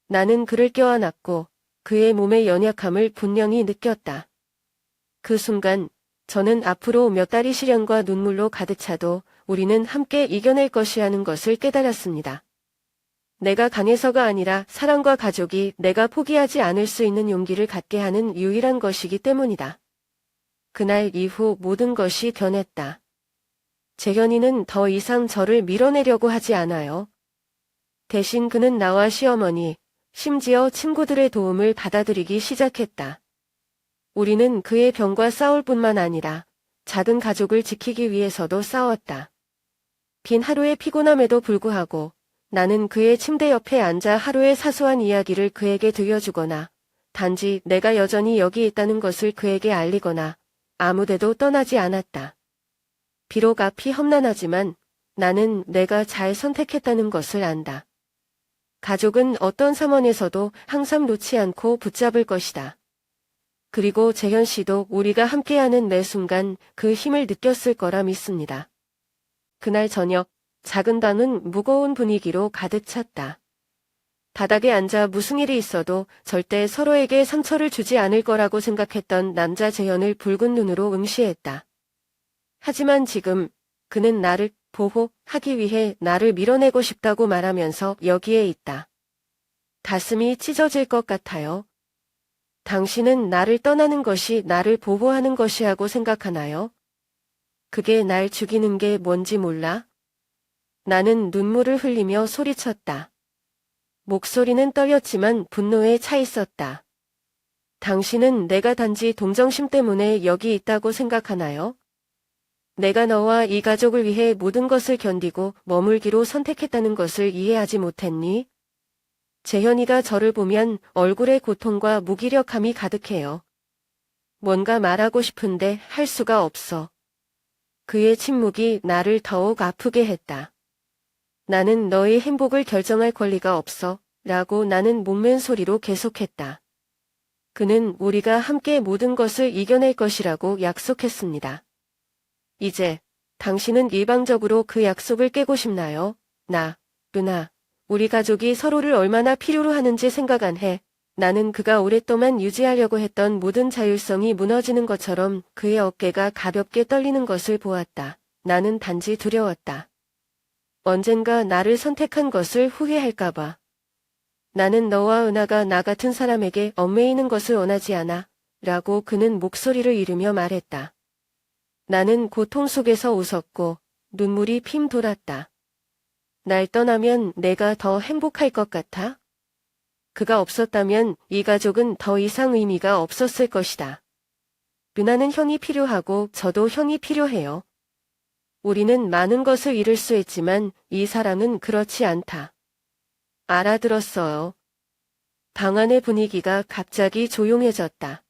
나는 그를 껴안았고 그의 몸의 연약함을 분명히 느꼈다. 그 순간 저는 앞으로 몇 달의 시련과 눈물로 가득 차도 우리는 함께 이겨낼 것이라는 것을 깨달았습니다. 내가 강해서가 아니라 사랑과 가족이 내가 포기하지 않을 수 있는 용기를 갖게 하는 유일한 것이기 때문이다. 그날 이후 모든 것이 변했다. 재현이는 더 이상 저를 밀어내려고 하지 않아요. 대신 그는 나와 시어머니, 심지어 친구들의 도움을 받아들이기 시작했다. 우리는 그의 병과 싸울 뿐만 아니라 작은 가족을 지키기 위해서도 싸웠다. 빈 하루의 피곤함에도 불구하고 나는 그의 침대 옆에 앉아 하루의 사소한 이야기를 그에게 들려주거나 단지 내가 여전히 여기 있다는 것을 그에게 알리거나 아무데도 떠나지 않았다. 비록 앞이 험난하지만 나는 내가 잘 선택했다는 것을 안다. 가족은 어떤 상황에서도 항상 놓지 않고 붙잡을 것이다. 그리고 재현 씨도 우리가 함께하는 매 순간 그 힘을 느꼈을 거라 믿습니다. 그날 저녁, 작은 방은 무거운 분위기로 가득 찼다. 바닥에 앉아 무슨 일이 있어도 절대 서로에게 상처를 주지 않을 거라고 생각했던 남자 재현을 붉은 눈으로 응시했다. 하지만 지금 그는 나를 보호하기 위해 나를 밀어내고 싶다고 말하면서 여기에 있다. 가슴이 찢어질 것 같아요. 당신은 나를 떠나는 것이 나를 보호하는 것이라고 생각하나요? 그게 날 죽이는 게 뭔지 몰라? 나는 눈물을 흘리며 소리쳤다. 목소리는 떨렸지만 분노에 차 있었다. 당신은 내가 단지 동정심 때문에 여기 있다고 생각하나요? 내가 너와 이 가족을 위해 모든 것을 견디고 머물기로 선택했다는 것을 이해하지 못했니? 재현이가 저를 보면 얼굴에 고통과 무기력함이 가득해요. 뭔가 말하고 싶은데 할 수가 없어. 그의 침묵이 나를 더욱 아프게 했다. 나는 너의 행복을 결정할 권리가 없어. 라고 나는 목맨 소리로 계속했다. 그는 우리가 함께 모든 것을 이겨낼 것이라고 약속했습니다. 이제 당신은 일방적으로 그 약속을 깨고 싶나요? 누나, 우리 가족이 서로를 얼마나 필요로 하는지 생각 안 해. 나는 그가 오랫동안 유지하려고 했던 모든 자율성이 무너지는 것처럼 그의 어깨가 가볍게 떨리는 것을 보았다. 나는 단지 두려웠다. 언젠가 나를 선택한 것을 후회할까봐. 나는 너와 은하가 나 같은 사람에게 얽매이는 것을 원하지 않아. 라고 그는 목소리를 이르며 말했다. 나는 고통 속에서 웃었고 눈물이 핌 돌았다. 날 떠나면 내가 더 행복할 것 같아? 그가 없었다면 이 가족은 더 이상 의미가 없었을 것이다. 은하는 형이 필요하고 저도 형이 필요해요. 우리는 많은 것을 잃을 수 있지만 이 사랑은 그렇지 않다. 알아들었어요. 방 안의 분위기가 갑자기 조용해졌다.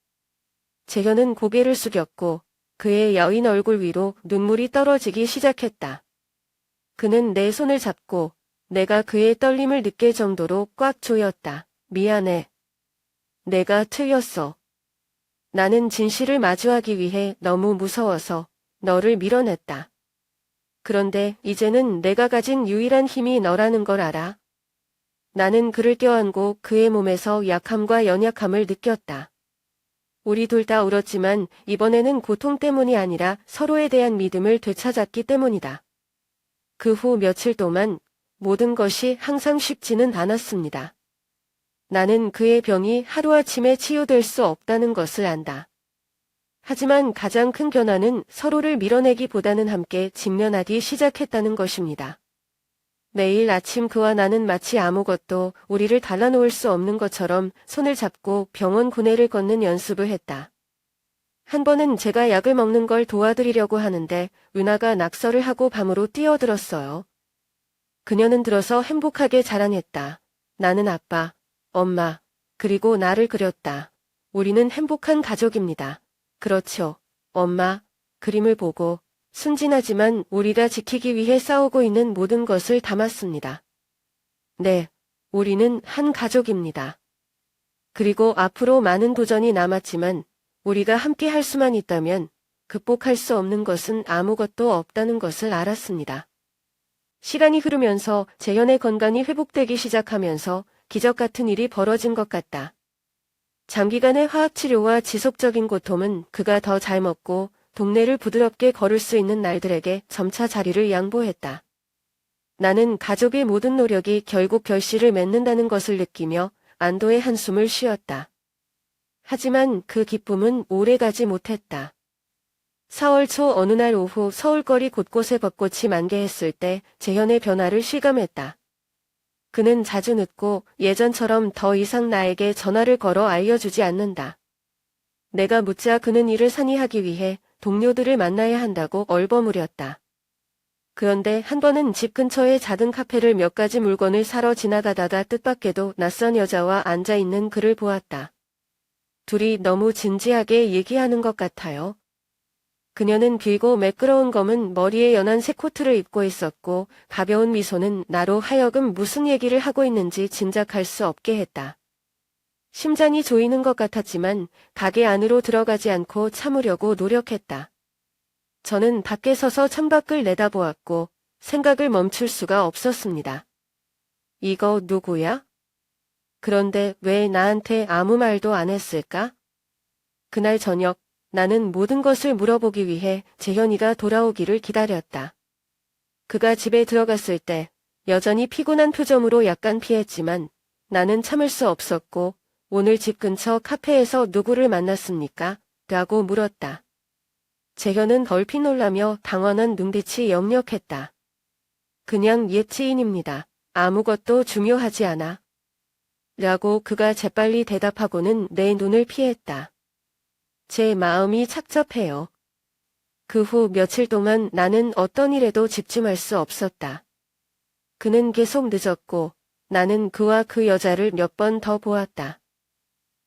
재현은 고개를 숙였고 그의 여인 얼굴 위로 눈물이 떨어지기 시작했다. 그는 내 손을 잡고 내가 그의 떨림을 느낄 정도로 꽉 조였다. 미안해. 내가 틀렸어. 나는 진실을 마주하기 위해 너무 무서워서 너를 밀어냈다. 그런데 이제는 내가 가진 유일한 힘이 너라는 걸 알아. 나는 그를 껴안고 그의 몸에서 약함과 연약함을 느꼈다. 우리 둘 다 울었지만 이번에는 고통 때문이 아니라 서로에 대한 믿음을 되찾았기 때문이다. 그 후 며칠 동안 모든 것이 항상 쉽지는 않았습니다. 나는 그의 병이 하루아침에 치유될 수 없다는 것을 안다. 하지만 가장 큰 변화는 서로를 밀어내기보다는 함께 직면하기 시작했다는 것입니다. 매일 아침 그와 나는 마치 아무것도 우리를 달라놓을 수 없는 것처럼 손을 잡고 병원 구내를 걷는 연습을 했다. 한 번은 제가 약을 먹는 걸 도와드리려고 하는데 은하가 낙서를 하고 밤으로 뛰어들었어요. 그녀는 들어서 행복하게 자랑했다. 나는 아빠, 엄마, 그리고 나를 그렸다. 우리는 행복한 가족입니다. 그렇죠, 엄마. 그림을 보고 순진하지만 우리가 지키기 위해 싸우고 있는 모든 것을 담았습니다. 네, 우리는 한 가족입니다. 그리고 앞으로 많은 도전이 남았지만 우리가 함께 할 수만 있다면 극복할 수 없는 것은 아무것도 없다는 것을 알았습니다. 시간이 흐르면서 재현의 건강이 회복되기 시작하면서 기적 같은 일이 벌어진 것 같다. 장기간의 화학치료와 지속적인 고통은 그가 더 잘 먹고 동네를 부드럽게 걸을 수 있는 날들에게 점차 자리를 양보했다. 나는 가족의 모든 노력이 결국 결실을 맺는다는 것을 느끼며 안도의 한숨을 쉬었다. 하지만 그 기쁨은 오래가지 못했다. 4월 초 어느 날 오후 서울거리 곳곳에 벚꽃이 만개했을 때 재현의 변화를 실감했다. 그는 자주 늦고 예전처럼 더 이상 나에게 전화를 걸어 알려주지 않는다. 내가 묻자 그는 일을 산의하기 위해 동료들을 만나야 한다고 얼버무렸다. 그런데 한 번은 집 근처의 작은 카페를 몇 가지 물건을 사러 지나가다가 뜻밖에도 낯선 여자와 앉아있는 그를 보았다. 둘이 너무 진지하게 얘기하는 것 같아요. 그녀는 길고 매끄러운 검은 머리에 연한 새 코트를 입고 있었고 가벼운 미소는 나로 하여금 무슨 얘기를 하고 있는지 짐작할 수 없게 했다. 심장이 조이는 것 같았지만 가게 안으로 들어가지 않고 참으려고 노력했다. 저는 밖에 서서 창밖을 내다보았고 생각을 멈출 수가 없었습니다. 이거 누구야? 그런데 왜 나한테 아무 말도 안 했을까? 그날 저녁 나는 모든 것을 물어보기 위해 재현이가 돌아오기를 기다렸다. 그가 집에 들어갔을 때 여전히 피곤한 표정으로 약간 피했지만 나는 참을 수 없었고 오늘 집 근처 카페에서 누구를 만났습니까? 라고 물었다. 재현은 얼핏 놀라며 당황한 눈빛이 역력했다. 그냥 옛 지인입니다. 아무것도 중요하지 않아. 라고 그가 재빨리 대답하고는 내 눈을 피했다. 제 마음이 착잡해요. 그 후 며칠 동안 나는 어떤 일에도 집중할 수 없었다. 그는 계속 늦었고 나는 그와 그 여자를 몇 번 더 보았다.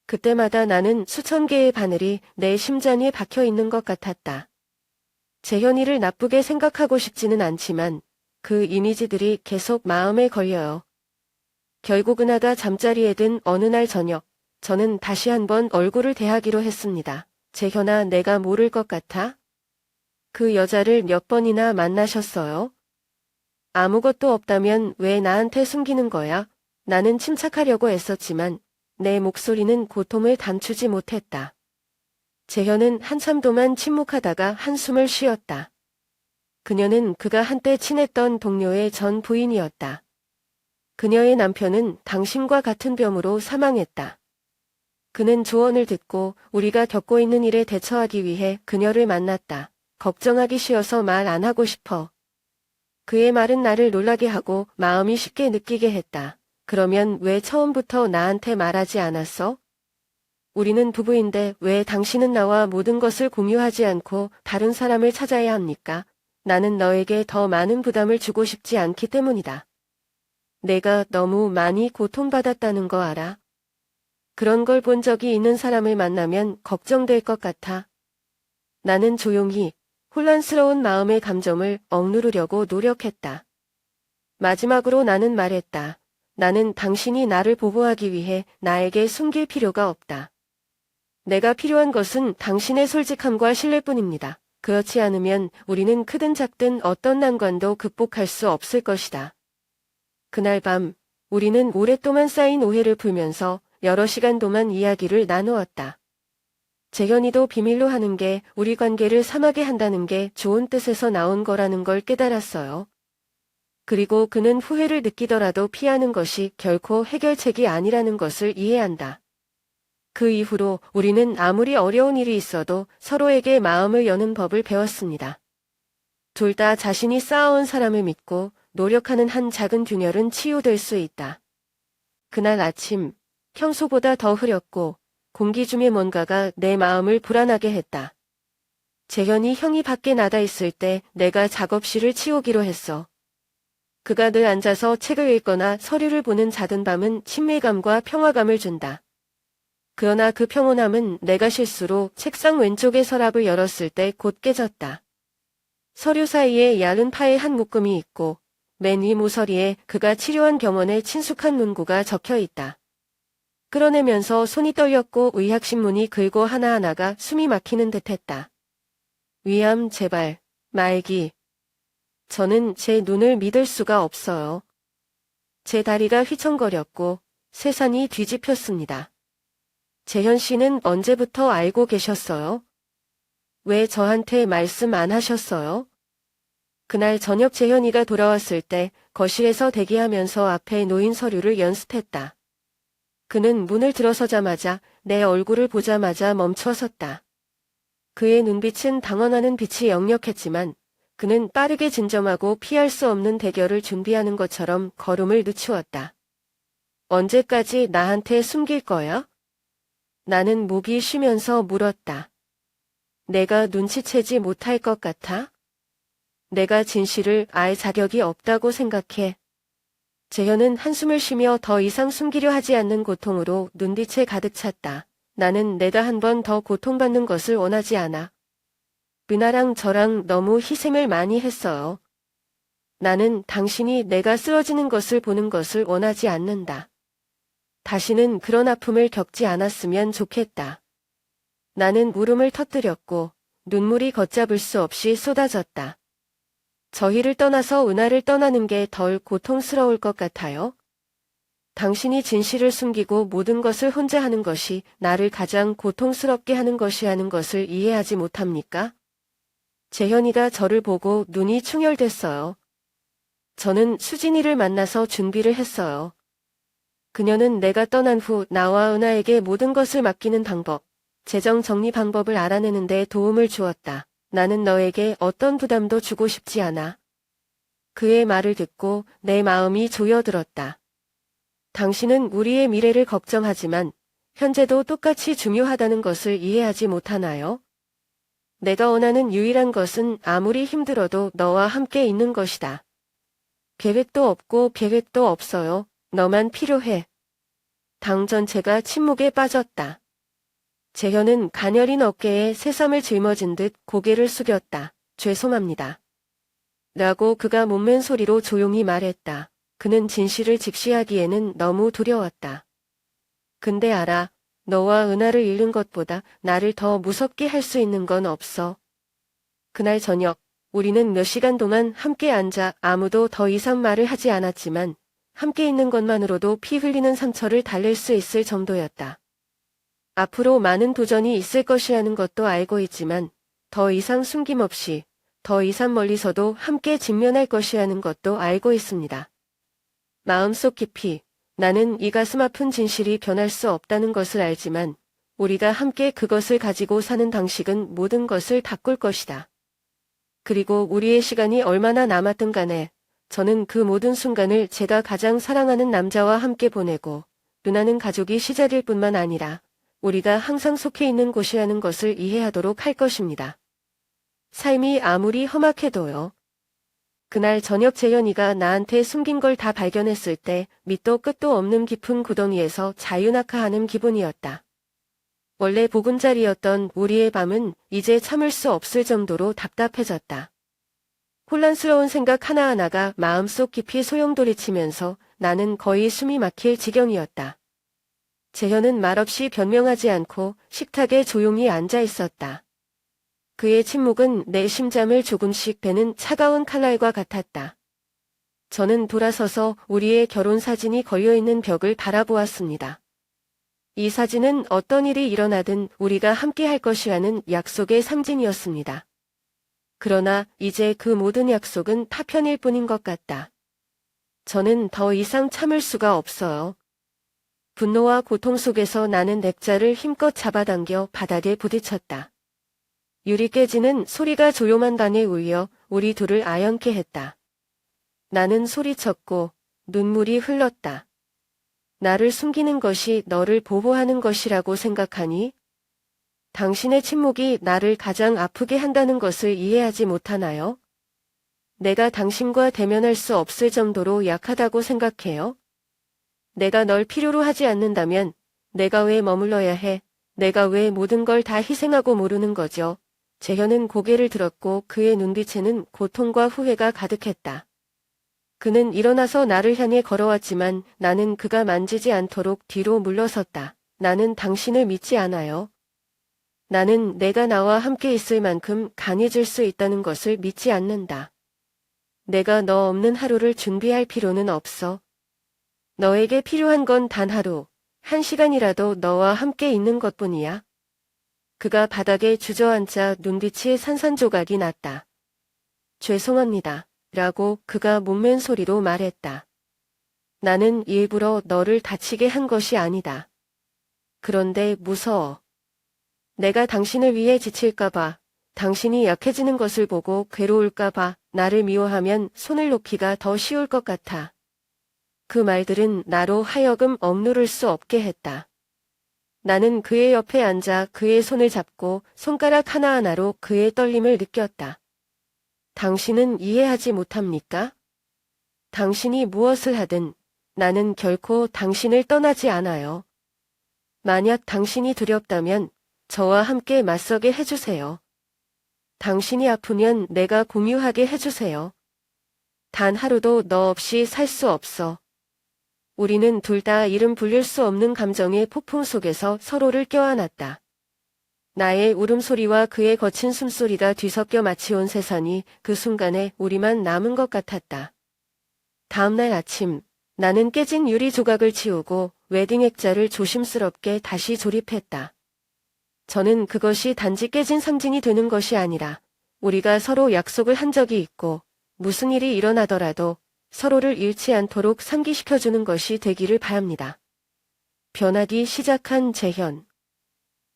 그때마다 나는 수천 개의 바늘이 내 심장에 박혀 있는 것 같았다. 재현이를 나쁘게 생각하고 싶지는 않지만 그 이미지들이 계속 마음에 걸려요. 결국 은하가 잠자리에 든 어느 날 저녁, 저는 다시 한번 얼굴을 대하기로 했습니다. 재현아, 내가 모를 것 같아? 그 여자를 몇 번이나 만나셨어요? 아무것도 없다면 왜 나한테 숨기는 거야? 나는 침착하려고 애썼지만 내 목소리는 고통을 감추지 못했다. 재현은 한참 동안 침묵하다가 한숨을 쉬었다. 그녀는 그가 한때 친했던 동료의 전 부인이었다. 그녀의 남편은 당신과 같은 병으로 사망했다. 그는 조언을 듣고 우리가 겪고 있는 일에 대처하기 위해 그녀를 만났다. 걱정하기 쉬워서 말 안 하고 싶어. 그의 말은 나를 놀라게 하고 마음이 쉽게 느끼게 했다. 그러면 왜 처음부터 나한테 말하지 않았어? 우리는 부부인데 왜 당신은 나와 모든 것을 공유하지 않고 다른 사람을 찾아야 합니까? 나는 너에게 더 많은 부담을 주고 싶지 않기 때문이다. 내가 너무 많이 고통받았다는 거 알아? 그런 걸 본 적이 있는 사람을 만나면 걱정될 것 같아. 나는 조용히 혼란스러운 마음의 감정을 억누르려고 노력했다. 마지막으로 나는 말했다. 나는 당신이 나를 보호하기 위해 나에게 숨길 필요가 없다. 내가 필요한 것은 당신의 솔직함과 신뢰뿐입니다. 그렇지 않으면 우리는 크든 작든 어떤 난관도 극복할 수 없을 것이다. 그날 밤 우리는 오랫동안 쌓인 오해를 풀면서 여러 시간 동안 이야기를 나누었다. 재현이도 비밀로 하는 게 우리 관계를 상하게 한다는 게 좋은 뜻에서 나온 거라는 걸 깨달았어요. 그리고 그는 후회를 느끼더라도 피하는 것이 결코 해결책이 아니라는 것을 이해한다. 그 이후로 우리는 아무리 어려운 일이 있어도 서로에게 마음을 여는 법을 배웠습니다. 둘 다 자신이 쌓아온 사람을 믿고 노력하는 한 작은 균열은 치유될 수 있다. 그날 아침, 평소보다 더 흐렸고 공기 중에 뭔가가 내 마음을 불안하게 했다. 재현이 형이 밖에 나가 있을 때 내가 작업실을 치우기로 했어. 그가 늘 앉아서 책을 읽거나 서류를 보는 작은 밤은 친밀감과 평화감을 준다. 그러나 그 평온함은 내가 실수로 책상 왼쪽의 서랍을 열었을 때 곧 깨졌다. 서류 사이에 얇은 파의 한 묶음이 있고 맨 위 모서리에 그가 치료한 병원의 친숙한 문구가 적혀 있다. 끌어내면서 손이 떨렸고 의학신문이 긁고 하나하나가 숨이 막히는 듯했다. 위암 재발, 말기. 저는 제 눈을 믿을 수가 없어요. 제 다리가 휘청거렸고 세상이 뒤집혔습니다. 재현 씨는 언제부터 알고 계셨어요? 왜 저한테 말씀 안 하셨어요? 그날 저녁 재현이가 돌아왔을 때 거실에서 대기하면서 앞에 놓인 서류를 연습했다. 그는 문을 들어서자마자 내 얼굴을 보자마자 멈춰섰다. 그의 눈빛은 당황하는 빛이 역력했지만 그는 빠르게 진정하고 피할 수 없는 대결을 준비하는 것처럼 걸음을 늦추었다. 언제까지 나한테 숨길 거야? 나는 목이 쉬면서 물었다. 내가 눈치채지 못할 것 같아? 내가 진실을 알 자격이 없다고 생각해. 재현은 한숨을 쉬며 더 이상 숨기려 하지 않는 고통으로 눈빛에 가득 찼다. 나는 내가 한 번 더 고통받는 것을 원하지 않아. 은하랑 저랑 너무 희생을 많이 했어요. 나는 당신이 내가 쓰러지는 것을 보는 것을 원하지 않는다. 다시는 그런 아픔을 겪지 않았으면 좋겠다. 나는 울음을 터뜨렸고 눈물이 걷잡을 수 없이 쏟아졌다. 저희를 떠나서 은하를 떠나는 게 덜 고통스러울 것 같아요. 당신이 진실을 숨기고 모든 것을 혼자 하는 것이 나를 가장 고통스럽게 하는 것이라는 것을 이해하지 못합니까? 재현이가 저를 보고 눈이 충혈됐어요. 저는 수진이를 만나서 준비를 했어요. 그녀는 내가 떠난 후 나와 은하에게 모든 것을 맡기는 방법, 재정 정리 방법을 알아내는 데 도움을 주었다. 나는 너에게 어떤 부담도 주고 싶지 않아. 그의 말을 듣고 내 마음이 조여들었다. 당신은 우리의 미래를 걱정하지만 현재도 똑같이 중요하다는 것을 이해하지 못하나요? 내가 원하는 유일한 것은 아무리 힘들어도 너와 함께 있는 것이다. 계획도 없고 계획도 없어요. 너만 필요해. 당 전체가 침묵에 빠졌다. 재현은 가녀린 어깨에 새삼을 짊어진 듯 고개를 숙였다. 죄송합니다. 라고 그가 못맨 소리로 조용히 말했다. 그는 진실을 직시하기에는 너무 두려웠다. 근데 알아. 너와 은하를 잃는 것보다 나를 더 무섭게 할 수 있는 건 없어. 그날 저녁, 우리는 몇 시간 동안 함께 앉아 아무도 더 이상 말을 하지 않았지만 함께 있는 것만으로도 피 흘리는 상처를 달랠 수 있을 정도였다. 앞으로 많은 도전이 있을 것이라는 것도 알고 있지만 더 이상 숨김없이, 더 이상 멀리서도 함께 직면할 것이라는 것도 알고 있습니다. 마음속 깊이 나는 이 가슴 아픈 진실이 변할 수 없다는 것을 알지만 우리가 함께 그것을 가지고 사는 방식은 모든 것을 바꿀 것이다. 그리고 우리의 시간이 얼마나 남았든 간에 저는 그 모든 순간을 제가 가장 사랑하는 남자와 함께 보내고 누나는 가족이 시작일 뿐만 아니라 우리가 항상 속해 있는 곳이라는 것을 이해하도록 할 것입니다. 삶이 아무리 험악해도요. 그날 저녁 재현이가 나한테 숨긴 걸 다 발견했을 때 밑도 끝도 없는 깊은 구덩이에서 자유낙하하는 기분이었다. 원래 보금자리였던 우리의 밤은 이제 참을 수 없을 정도로 답답해졌다. 혼란스러운 생각 하나하나가 마음속 깊이 소용돌이치면서 나는 거의 숨이 막힐 지경이었다. 재현은 말없이 변명하지 않고 식탁에 조용히 앉아 있었다. 그의 침묵은 내 심장을 조금씩 베는 차가운 칼날과 같았다. 저는 돌아서서 우리의 결혼 사진이 걸려있는 벽을 바라보았습니다. 이 사진은 어떤 일이 일어나든 우리가 함께 할 것이라는 약속의 상징이었습니다. 그러나 이제 그 모든 약속은 파편일 뿐인 것 같다. 저는 더 이상 참을 수가 없어요. 분노와 고통 속에서 나는 넥자를 힘껏 잡아당겨 바닥에 부딪혔다. 유리 깨지는 소리가 조용한 방에 울려 우리 둘을 아연케 했다. 나는 소리쳤고 눈물이 흘렀다. 나를 숨기는 것이 너를 보호하는 것이라고 생각하니? 당신의 침묵이 나를 가장 아프게 한다는 것을 이해하지 못하나요? 내가 당신과 대면할 수 없을 정도로 약하다고 생각해요? 내가 널 필요로 하지 않는다면 내가 왜 머물러야 해? 내가 왜 모든 걸 다 희생하고 모르는 거죠? 재현은 고개를 들었고 그의 눈빛에는 고통과 후회가 가득했다. 그는 일어나서 나를 향해 걸어왔지만 나는 그가 만지지 않도록 뒤로 물러섰다. 나는 당신을 믿지 않아요. 나는 내가 나와 함께 있을 만큼 강해질 수 있다는 것을 믿지 않는다. 내가 너 없는 하루를 준비할 필요는 없어. 너에게 필요한 건 단 하루, 한 시간이라도 너와 함께 있는 것뿐이야. 그가 바닥에 주저앉자 눈빛이 산산조각이 났다. 죄송합니다. 라고 그가 못맨 소리로 말했다. 나는 일부러 너를 다치게 한 것이 아니다. 그런데 무서워. 내가 당신을 위해 지칠까봐, 당신이 약해지는 것을 보고 괴로울까봐 나를 미워하면 손을 놓기가 더 쉬울 것 같아. 그 말들은 나로 하여금 억누를 수 없게 했다. 나는 그의 옆에 앉아 그의 손을 잡고 손가락 하나하나로 그의 떨림을 느꼈다. 당신은 이해하지 못합니까? 당신이 무엇을 하든 나는 결코 당신을 떠나지 않아요. 만약 당신이 두렵다면 저와 함께 맞서게 해주세요. 당신이 아프면 내가 공유하게 해주세요. 단 하루도 너 없이 살 수 없어. 우리는 둘 다 이름 불릴 수 없는 감정의 폭풍 속에서 서로를 껴안았다. 나의 울음소리와 그의 거친 숨소리가 뒤섞여 마치 온 세상이 그 순간에 우리만 남은 것 같았다. 다음날 아침, 나는 깨진 유리 조각을 치우고 웨딩 액자를 조심스럽게 다시 조립했다. 저는 그것이 단지 깨진 상징이 되는 것이 아니라 우리가 서로 약속을 한 적이 있고 무슨 일이 일어나더라도 서로를 잃지 않도록 상기시켜주는 것이 되기를 바랍니다. 변하기 시작한 재현.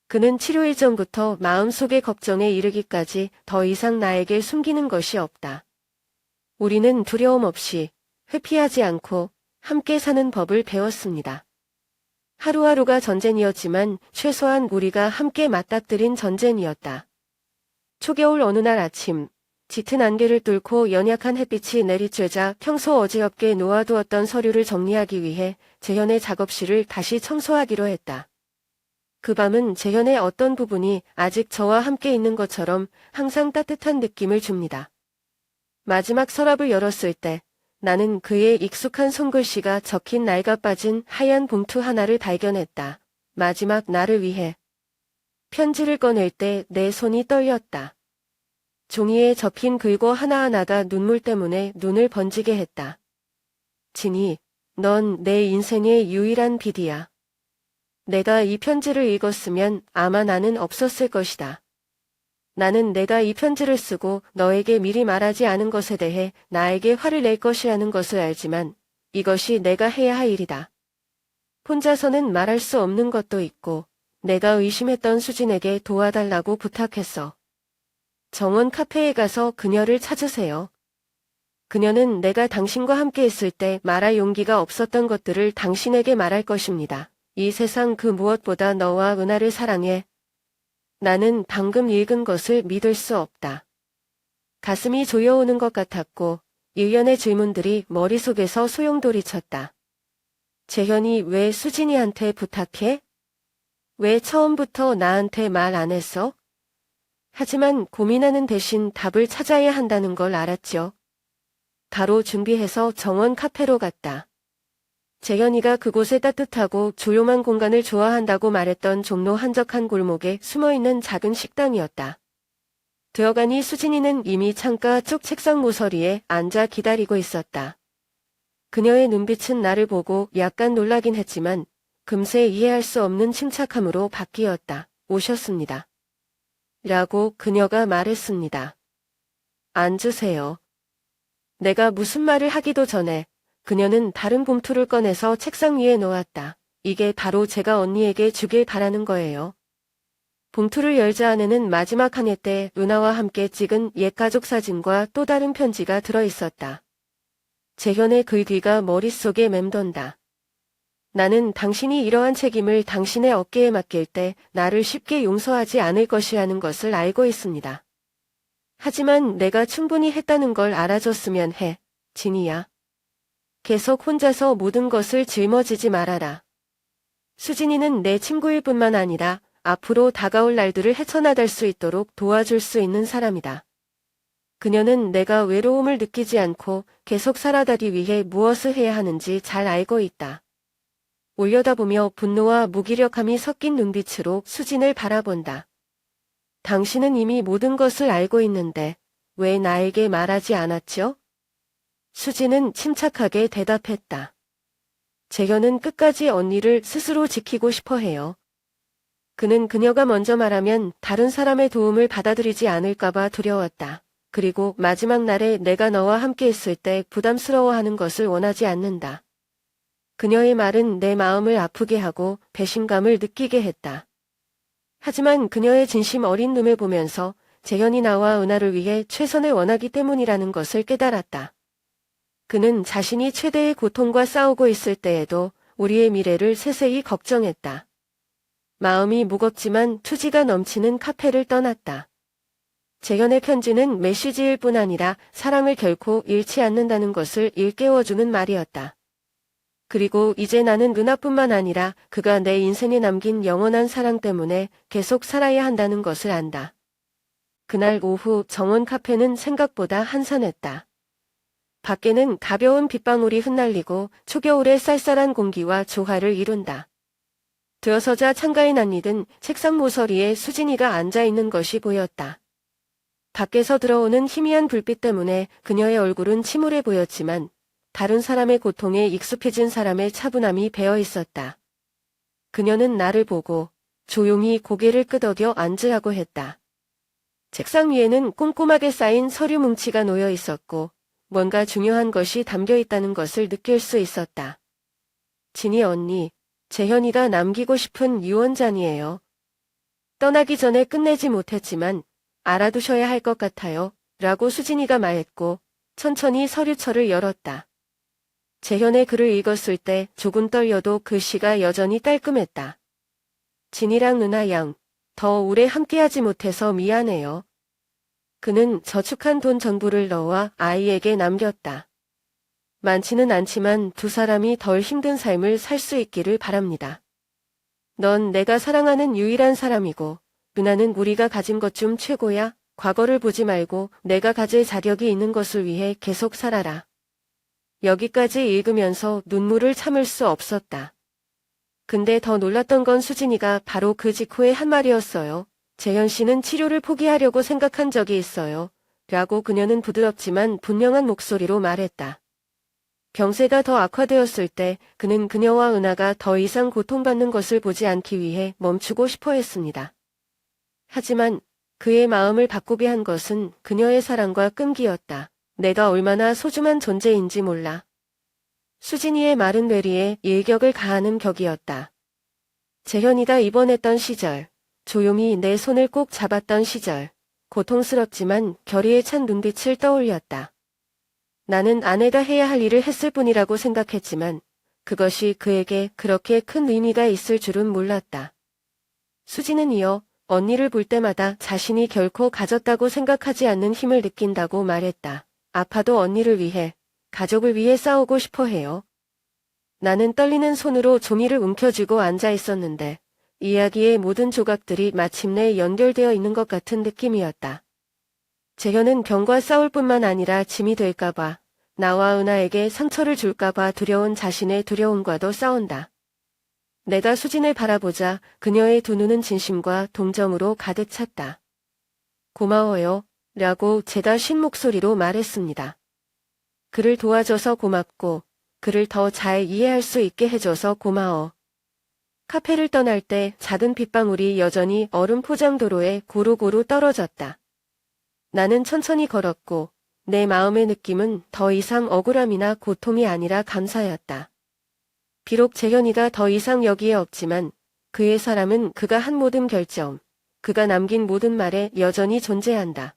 그는 치료일 전부터 마음속의 걱정에 이르기까지 더 이상 나에게 숨기는 것이 없다. 우리는 두려움 없이, 회피하지 않고 함께 사는 법을 배웠습니다. 하루하루가 전쟁이었지만 최소한 우리가 함께 맞닥뜨린 전쟁이었다. 초겨울 어느 날 아침, 짙은 안개를 뚫고 연약한 햇빛이 내리쬐자 평소 어지럽게 놓아두었던 서류를 정리하기 위해 재현의 작업실을 다시 청소하기로 했다. 그 밤은 재현의 어떤 부분이 아직 저와 함께 있는 것처럼 항상 따뜻한 느낌을 줍니다. 마지막 서랍을 열었을 때 나는 그의 익숙한 손글씨가 적힌 낡아 빠진 하얀 봉투 하나를 발견했다. 마지막 나를 위해. 편지를 꺼낼 때 내 손이 떨렸다. 종이에 접힌 글고 하나하나가 눈물 때문에 눈을 번지게 했다. 진이, 넌 내 인생의 유일한 빛이야. 내가 이 편지를 읽었으면 아마 나는 없었을 것이다. 나는 내가 이 편지를 쓰고 너에게 미리 말하지 않은 것에 대해 나에게 화를 낼 것이라는 것을 알지만 이것이 내가 해야 할 일이다. 혼자서는 말할 수 없는 것도 있고 내가 의심했던 수진에게 도와달라고 부탁했어. 정원 카페에 가서 그녀를 찾으세요. 그녀는 내가 당신과 함께 있을 때 말할 용기가 없었던 것들을 당신에게 말할 것입니다. 이 세상 그 무엇보다 너와 은하를 사랑해. 나는 방금 읽은 것을 믿을 수 없다. 가슴이 조여오는 것 같았고 일련의 질문들이 머릿속에서 소용돌이쳤다. 재현이 왜 수진이한테 부탁해? 왜 처음부터 나한테 말 안 했어? 하지만 고민하는 대신 답을 찾아야 한다는 걸 알았죠. 바로 준비해서 정원 카페로 갔다. 재현이가 그곳의 따뜻하고 조용한 공간을 좋아한다고 말했던 종로 한적한 골목에 숨어있는 작은 식당이었다. 들어가니 수진이는 이미 창가 쪽 책상 모서리에 앉아 기다리고 있었다. 그녀의 눈빛은 나를 보고 약간 놀라긴 했지만 금세 이해할 수 없는 침착함으로 바뀌었다. 오셨습니다. 라고 그녀가 말했습니다. 앉으세요. 내가 무슨 말을 하기도 전에 그녀는 다른 봉투를 꺼내서 책상 위에 놓았다. 이게 바로 제가 언니에게 주길 바라는 거예요. 봉투를 열자 안에는 마지막 한 해 때 은하와 함께 찍은 옛 가족 사진과 또 다른 편지가 들어있었다. 재현의 글귀가 머릿속에 맴돈다. 나는 당신이 이러한 책임을 당신의 어깨에 맡길 때 나를 쉽게 용서하지 않을 것이라는 것을 알고 있습니다. 하지만 내가 충분히 했다는 걸 알아줬으면 해, 진이야. 계속 혼자서 모든 것을 짊어지지 말아라. 수진이는 내 친구일 뿐만 아니라 앞으로 다가올 날들을 헤쳐나갈 수 있도록 도와줄 수 있는 사람이다. 그녀는 내가 외로움을 느끼지 않고 계속 살아가기 위해 무엇을 해야 하는지 잘 알고 있다. 올려다보며 분노와 무기력함이 섞인 눈빛으로 수진을 바라본다. 당신은 이미 모든 것을 알고 있는데 왜 나에게 말하지 않았죠? 수진은 침착하게 대답했다. 재현은 끝까지 언니를 스스로 지키고 싶어 해요. 그는 그녀가 먼저 말하면 다른 사람의 도움을 받아들이지 않을까봐 두려웠다. 그리고 마지막 날에 내가 너와 함께 있을 때 부담스러워하는 것을 원하지 않는다. 그녀의 말은 내 마음을 아프게 하고 배신감을 느끼게 했다. 하지만 그녀의 진심 어린 눈을 보면서 재현이 나와 은하를 위해 최선을 원하기 때문이라는 것을 깨달았다. 그는 자신이 최대의 고통과 싸우고 있을 때에도 우리의 미래를 세세히 걱정했다. 마음이 무겁지만 투지가 넘치는 카페를 떠났다. 재현의 편지는 메시지일 뿐 아니라 사랑을 결코 잃지 않는다는 것을 일깨워주는 말이었다. 그리고 이제 나는 은하뿐만 아니라 그가 내 인생에 남긴 영원한 사랑 때문에 계속 살아야 한다는 것을 안다. 그날 오후 정원 카페는 생각보다 한산했다. 밖에는 가벼운 빗방울이 흩날리고 초겨울의 쌀쌀한 공기와 조화를 이룬다. 들어서자 창가에 낯익은 책상 모서리에 수진이가 앉아있는 것이 보였다. 밖에서 들어오는 희미한 불빛 때문에 그녀의 얼굴은 침울해 보였지만 다른 사람의 고통에 익숙해진 사람의 차분함이 배어 있었다. 그녀는 나를 보고 조용히 고개를 끄덕여 앉으라고 했다. 책상 위에는 꼼꼼하게 쌓인 서류 뭉치가 놓여 있었고 뭔가 중요한 것이 담겨 있다는 것을 느낄 수 있었다. 진이 언니, 재현이가 남기고 싶은 유언장이에요. 떠나기 전에 끝내지 못했지만 알아두셔야 할 것 같아요. 라고 수진이가 말했고 천천히 서류철을 열었다. 재현의 글을 읽었을 때 조금 떨려도 글씨가 여전히 깔끔했다. 진이랑 은하 양, 더 오래 함께하지 못해서 미안해요. 그는 저축한 돈 전부를 넣어와 아이에게 남겼다. 많지는 않지만 두 사람이 덜 힘든 삶을 살 수 있기를 바랍니다. 넌 내가 사랑하는 유일한 사람이고, 은하는 우리가 가진 것 중 최고야. 과거를 보지 말고 내가 가질 자격이 있는 것을 위해 계속 살아라. 여기까지 읽으면서 눈물을 참을 수 없었다. 근데 더 놀랐던 건 수진이가 바로 그 직후의 한 말이었어요. 재현 씨는 치료를 포기하려고 생각한 적이 있어요. 라고 그녀는 부드럽지만 분명한 목소리로 말했다. 병세가 더 악화되었을 때 그는 그녀와 은하가 더 이상 고통받는 것을 보지 않기 위해 멈추고 싶어 했습니다. 하지만 그의 마음을 바꾸게 한 것은 그녀의 사랑과 끈기였다. 내가 얼마나 소중한 존재인지 몰라. 수진이의 말은 뇌리에 일격을 가하는 격이었다. 재현이가 입원했던 시절, 조용히 내 손을 꼭 잡았던 시절, 고통스럽지만 결의에 찬 눈빛을 떠올렸다. 나는 아내가 해야 할 일을 했을 뿐이라고 생각했지만 그것이 그에게 그렇게 큰 의미가 있을 줄은 몰랐다. 수진은 이어 언니를 볼 때마다 자신이 결코 가졌다고 생각하지 않는 힘을 느낀다고 말했다. 아파도 언니를 위해, 가족을 위해 싸우고 싶어 해요. 나는 떨리는 손으로 종이를 움켜쥐고 앉아 있었는데 이야기의 모든 조각들이 마침내 연결되어 있는 것 같은 느낌이었다. 재현은 병과 싸울 뿐만 아니라 짐이 될까봐, 나와 은하에게 상처를 줄까봐 두려운 자신의 두려움과도 싸운다. 내가 수진을 바라보자 그녀의 두 눈은 진심과 동정으로 가득 찼다. 고마워요. 라고 죄다 쉰 목소리로 말했습니다. 그를 도와줘서 고맙고 그를 더 잘 이해할 수 있게 해줘서 고마워. 카페를 떠날 때 작은 빗방울이 여전히 얼음 포장도로에 고루고루 떨어졌다. 나는 천천히 걸었고 내 마음의 느낌은 더 이상 억울함이나 고통이 아니라 감사였다. 비록 재현이가 더 이상 여기에 없지만 그의 사람은 그가 한 모든 결정, 그가 남긴 모든 말에 여전히 존재한다.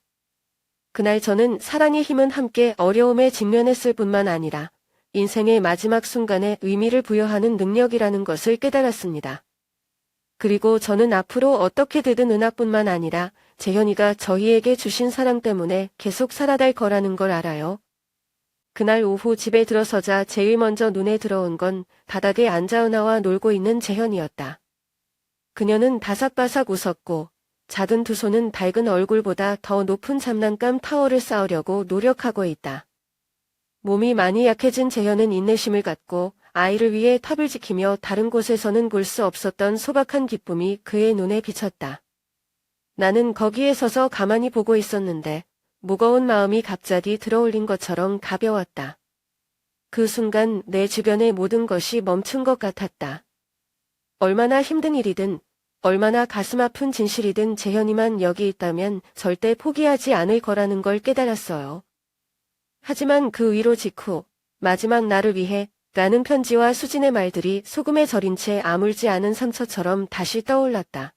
그날 저는 사랑의 힘은 함께 어려움에 직면했을 뿐만 아니라 인생의 마지막 순간에 의미를 부여하는 능력이라는 것을 깨달았습니다. 그리고 저는 앞으로 어떻게 되든 은하뿐만 아니라 재현이가 저희에게 주신 사랑 때문에 계속 살아갈 거라는 걸 알아요. 그날 오후 집에 들어서자 제일 먼저 눈에 들어온 건 바닥에 앉아 은하와 놀고 있는 재현이었다. 그녀는 바삭바삭 웃었고 작은 두 손은 밝은 얼굴보다 더 높은 장난감 타워를 쌓으려고 노력하고 있다. 몸이 많이 약해진 재현은 인내심을 갖고 아이를 위해 탑을 지키며 다른 곳에서는 볼 수 없었던 소박한 기쁨이 그의 눈에 비쳤다. 나는 거기에 서서 가만히 보고 있었는데 무거운 마음이 갑자기 들어올린 것처럼 가벼웠다. 그 순간 내 주변의 모든 것이 멈춘 것 같았다. 얼마나 힘든 일이든, 얼마나 가슴 아픈 진실이든 재현이만 여기 있다면 절대 포기하지 않을 거라는 걸 깨달았어요. 하지만 그 위로 직후, 마지막 나를 위해 라는 편지와 수진의 말들이 소금에 절인 채 아물지 않은 상처처럼 다시 떠올랐다.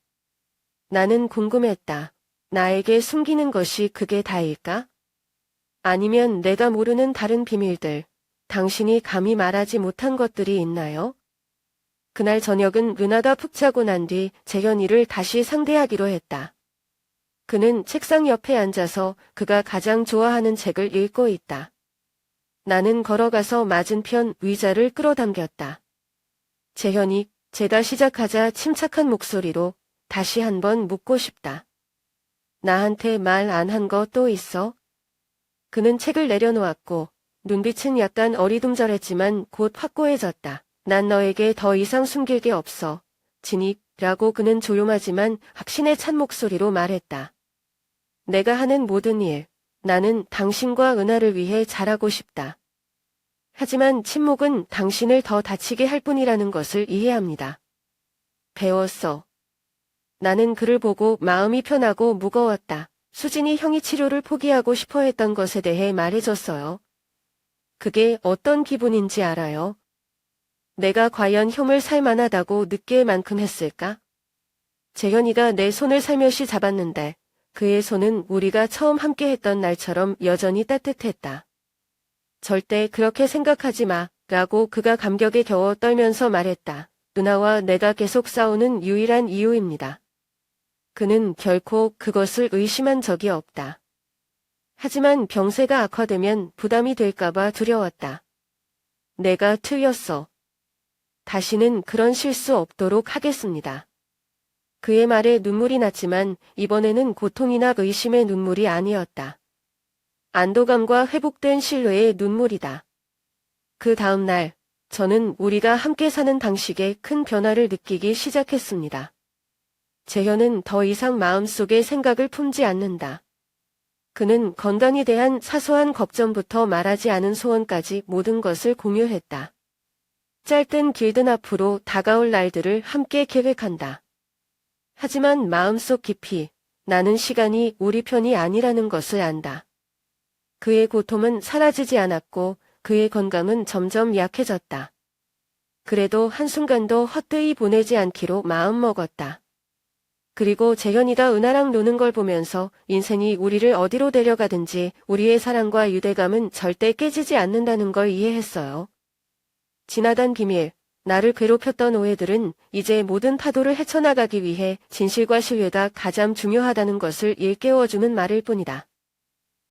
나는 궁금했다. 나에게 숨기는 것이 그게 다일까? 아니면 내가 모르는 다른 비밀들, 당신이 감히 말하지 못한 것들이 있나요? 그날 저녁은 은하가 푹 자고 난 뒤 재현이를 다시 상대하기로 했다. 그는 책상 옆에 앉아서 그가 가장 좋아하는 책을 읽고 있다. 나는 걸어가서 맞은편 의자를 끌어당겼다. 재현이, 제가 시작하자 침착한 목소리로 다시 한번 묻고 싶다. 나한테 말 안 한 거 또 있어? 그는 책을 내려놓았고 눈빛은 약간 어리둥절했지만 곧 확고해졌다. 난 너에게 더 이상 숨길 게 없어. 진입,라고 그는 조용하지만 확신에 찬 목소리로 말했다. 내가 하는 모든 일, 나는 당신과 은하를 위해 잘하고 싶다. 하지만 침묵은 당신을 더 다치게 할 뿐이라는 것을 이해합니다. 배웠어. 나는 그를 보고 마음이 편하고 무거웠다. 수진이 형이 치료를 포기하고 싶어 했던 것에 대해 말해줬어요. 그게 어떤 기분인지 알아요? 내가 과연 형을 살만하다고 느낄 만큼 했을까? 재현이가 내 손을 살며시 잡았는데 그의 손은 우리가 처음 함께 했던 날처럼 여전히 따뜻했다. 절대 그렇게 생각하지 마, 라고 그가 감격에 겨워 떨면서 말했다. 누나와 내가 계속 싸우는 유일한 이유입니다. 그는 결코 그것을 의심한 적이 없다. 하지만 병세가 악화되면 부담이 될까봐 두려웠다. 내가 틀렸어. 다시는 그런 실수 없도록 하겠습니다. 그의 말에 눈물이 났지만 이번에는 고통이나 의심의 눈물이 아니었다. 안도감과 회복된 신뢰의 눈물이다. 그 다음 날, 저는 우리가 함께 사는 방식에 큰 변화를 느끼기 시작했습니다. 재현은 더 이상 마음속에 생각을 품지 않는다. 그는 건강에 대한 사소한 걱정부터 말하지 않은 소원까지 모든 것을 공유했다. 짧든 길든 앞으로 다가올 날들을 함께 계획한다. 하지만 마음속 깊이 나는 시간이 우리 편이 아니라는 것을 안다. 그의 고통은 사라지지 않았고 그의 건강은 점점 약해졌다. 그래도 한순간도 헛되이 보내지 않기로 마음먹었다. 그리고 재현이가 은하랑 노는 걸 보면서 인생이 우리를 어디로 데려가든지 우리의 사랑과 유대감은 절대 깨지지 않는다는 걸 이해했어요. 지나간 비밀, 나를 괴롭혔던 오해들은 이제 모든 파도를 헤쳐나가기 위해 진실과 신뢰가 가장 중요하다는 것을 일깨워주는 말일 뿐이다.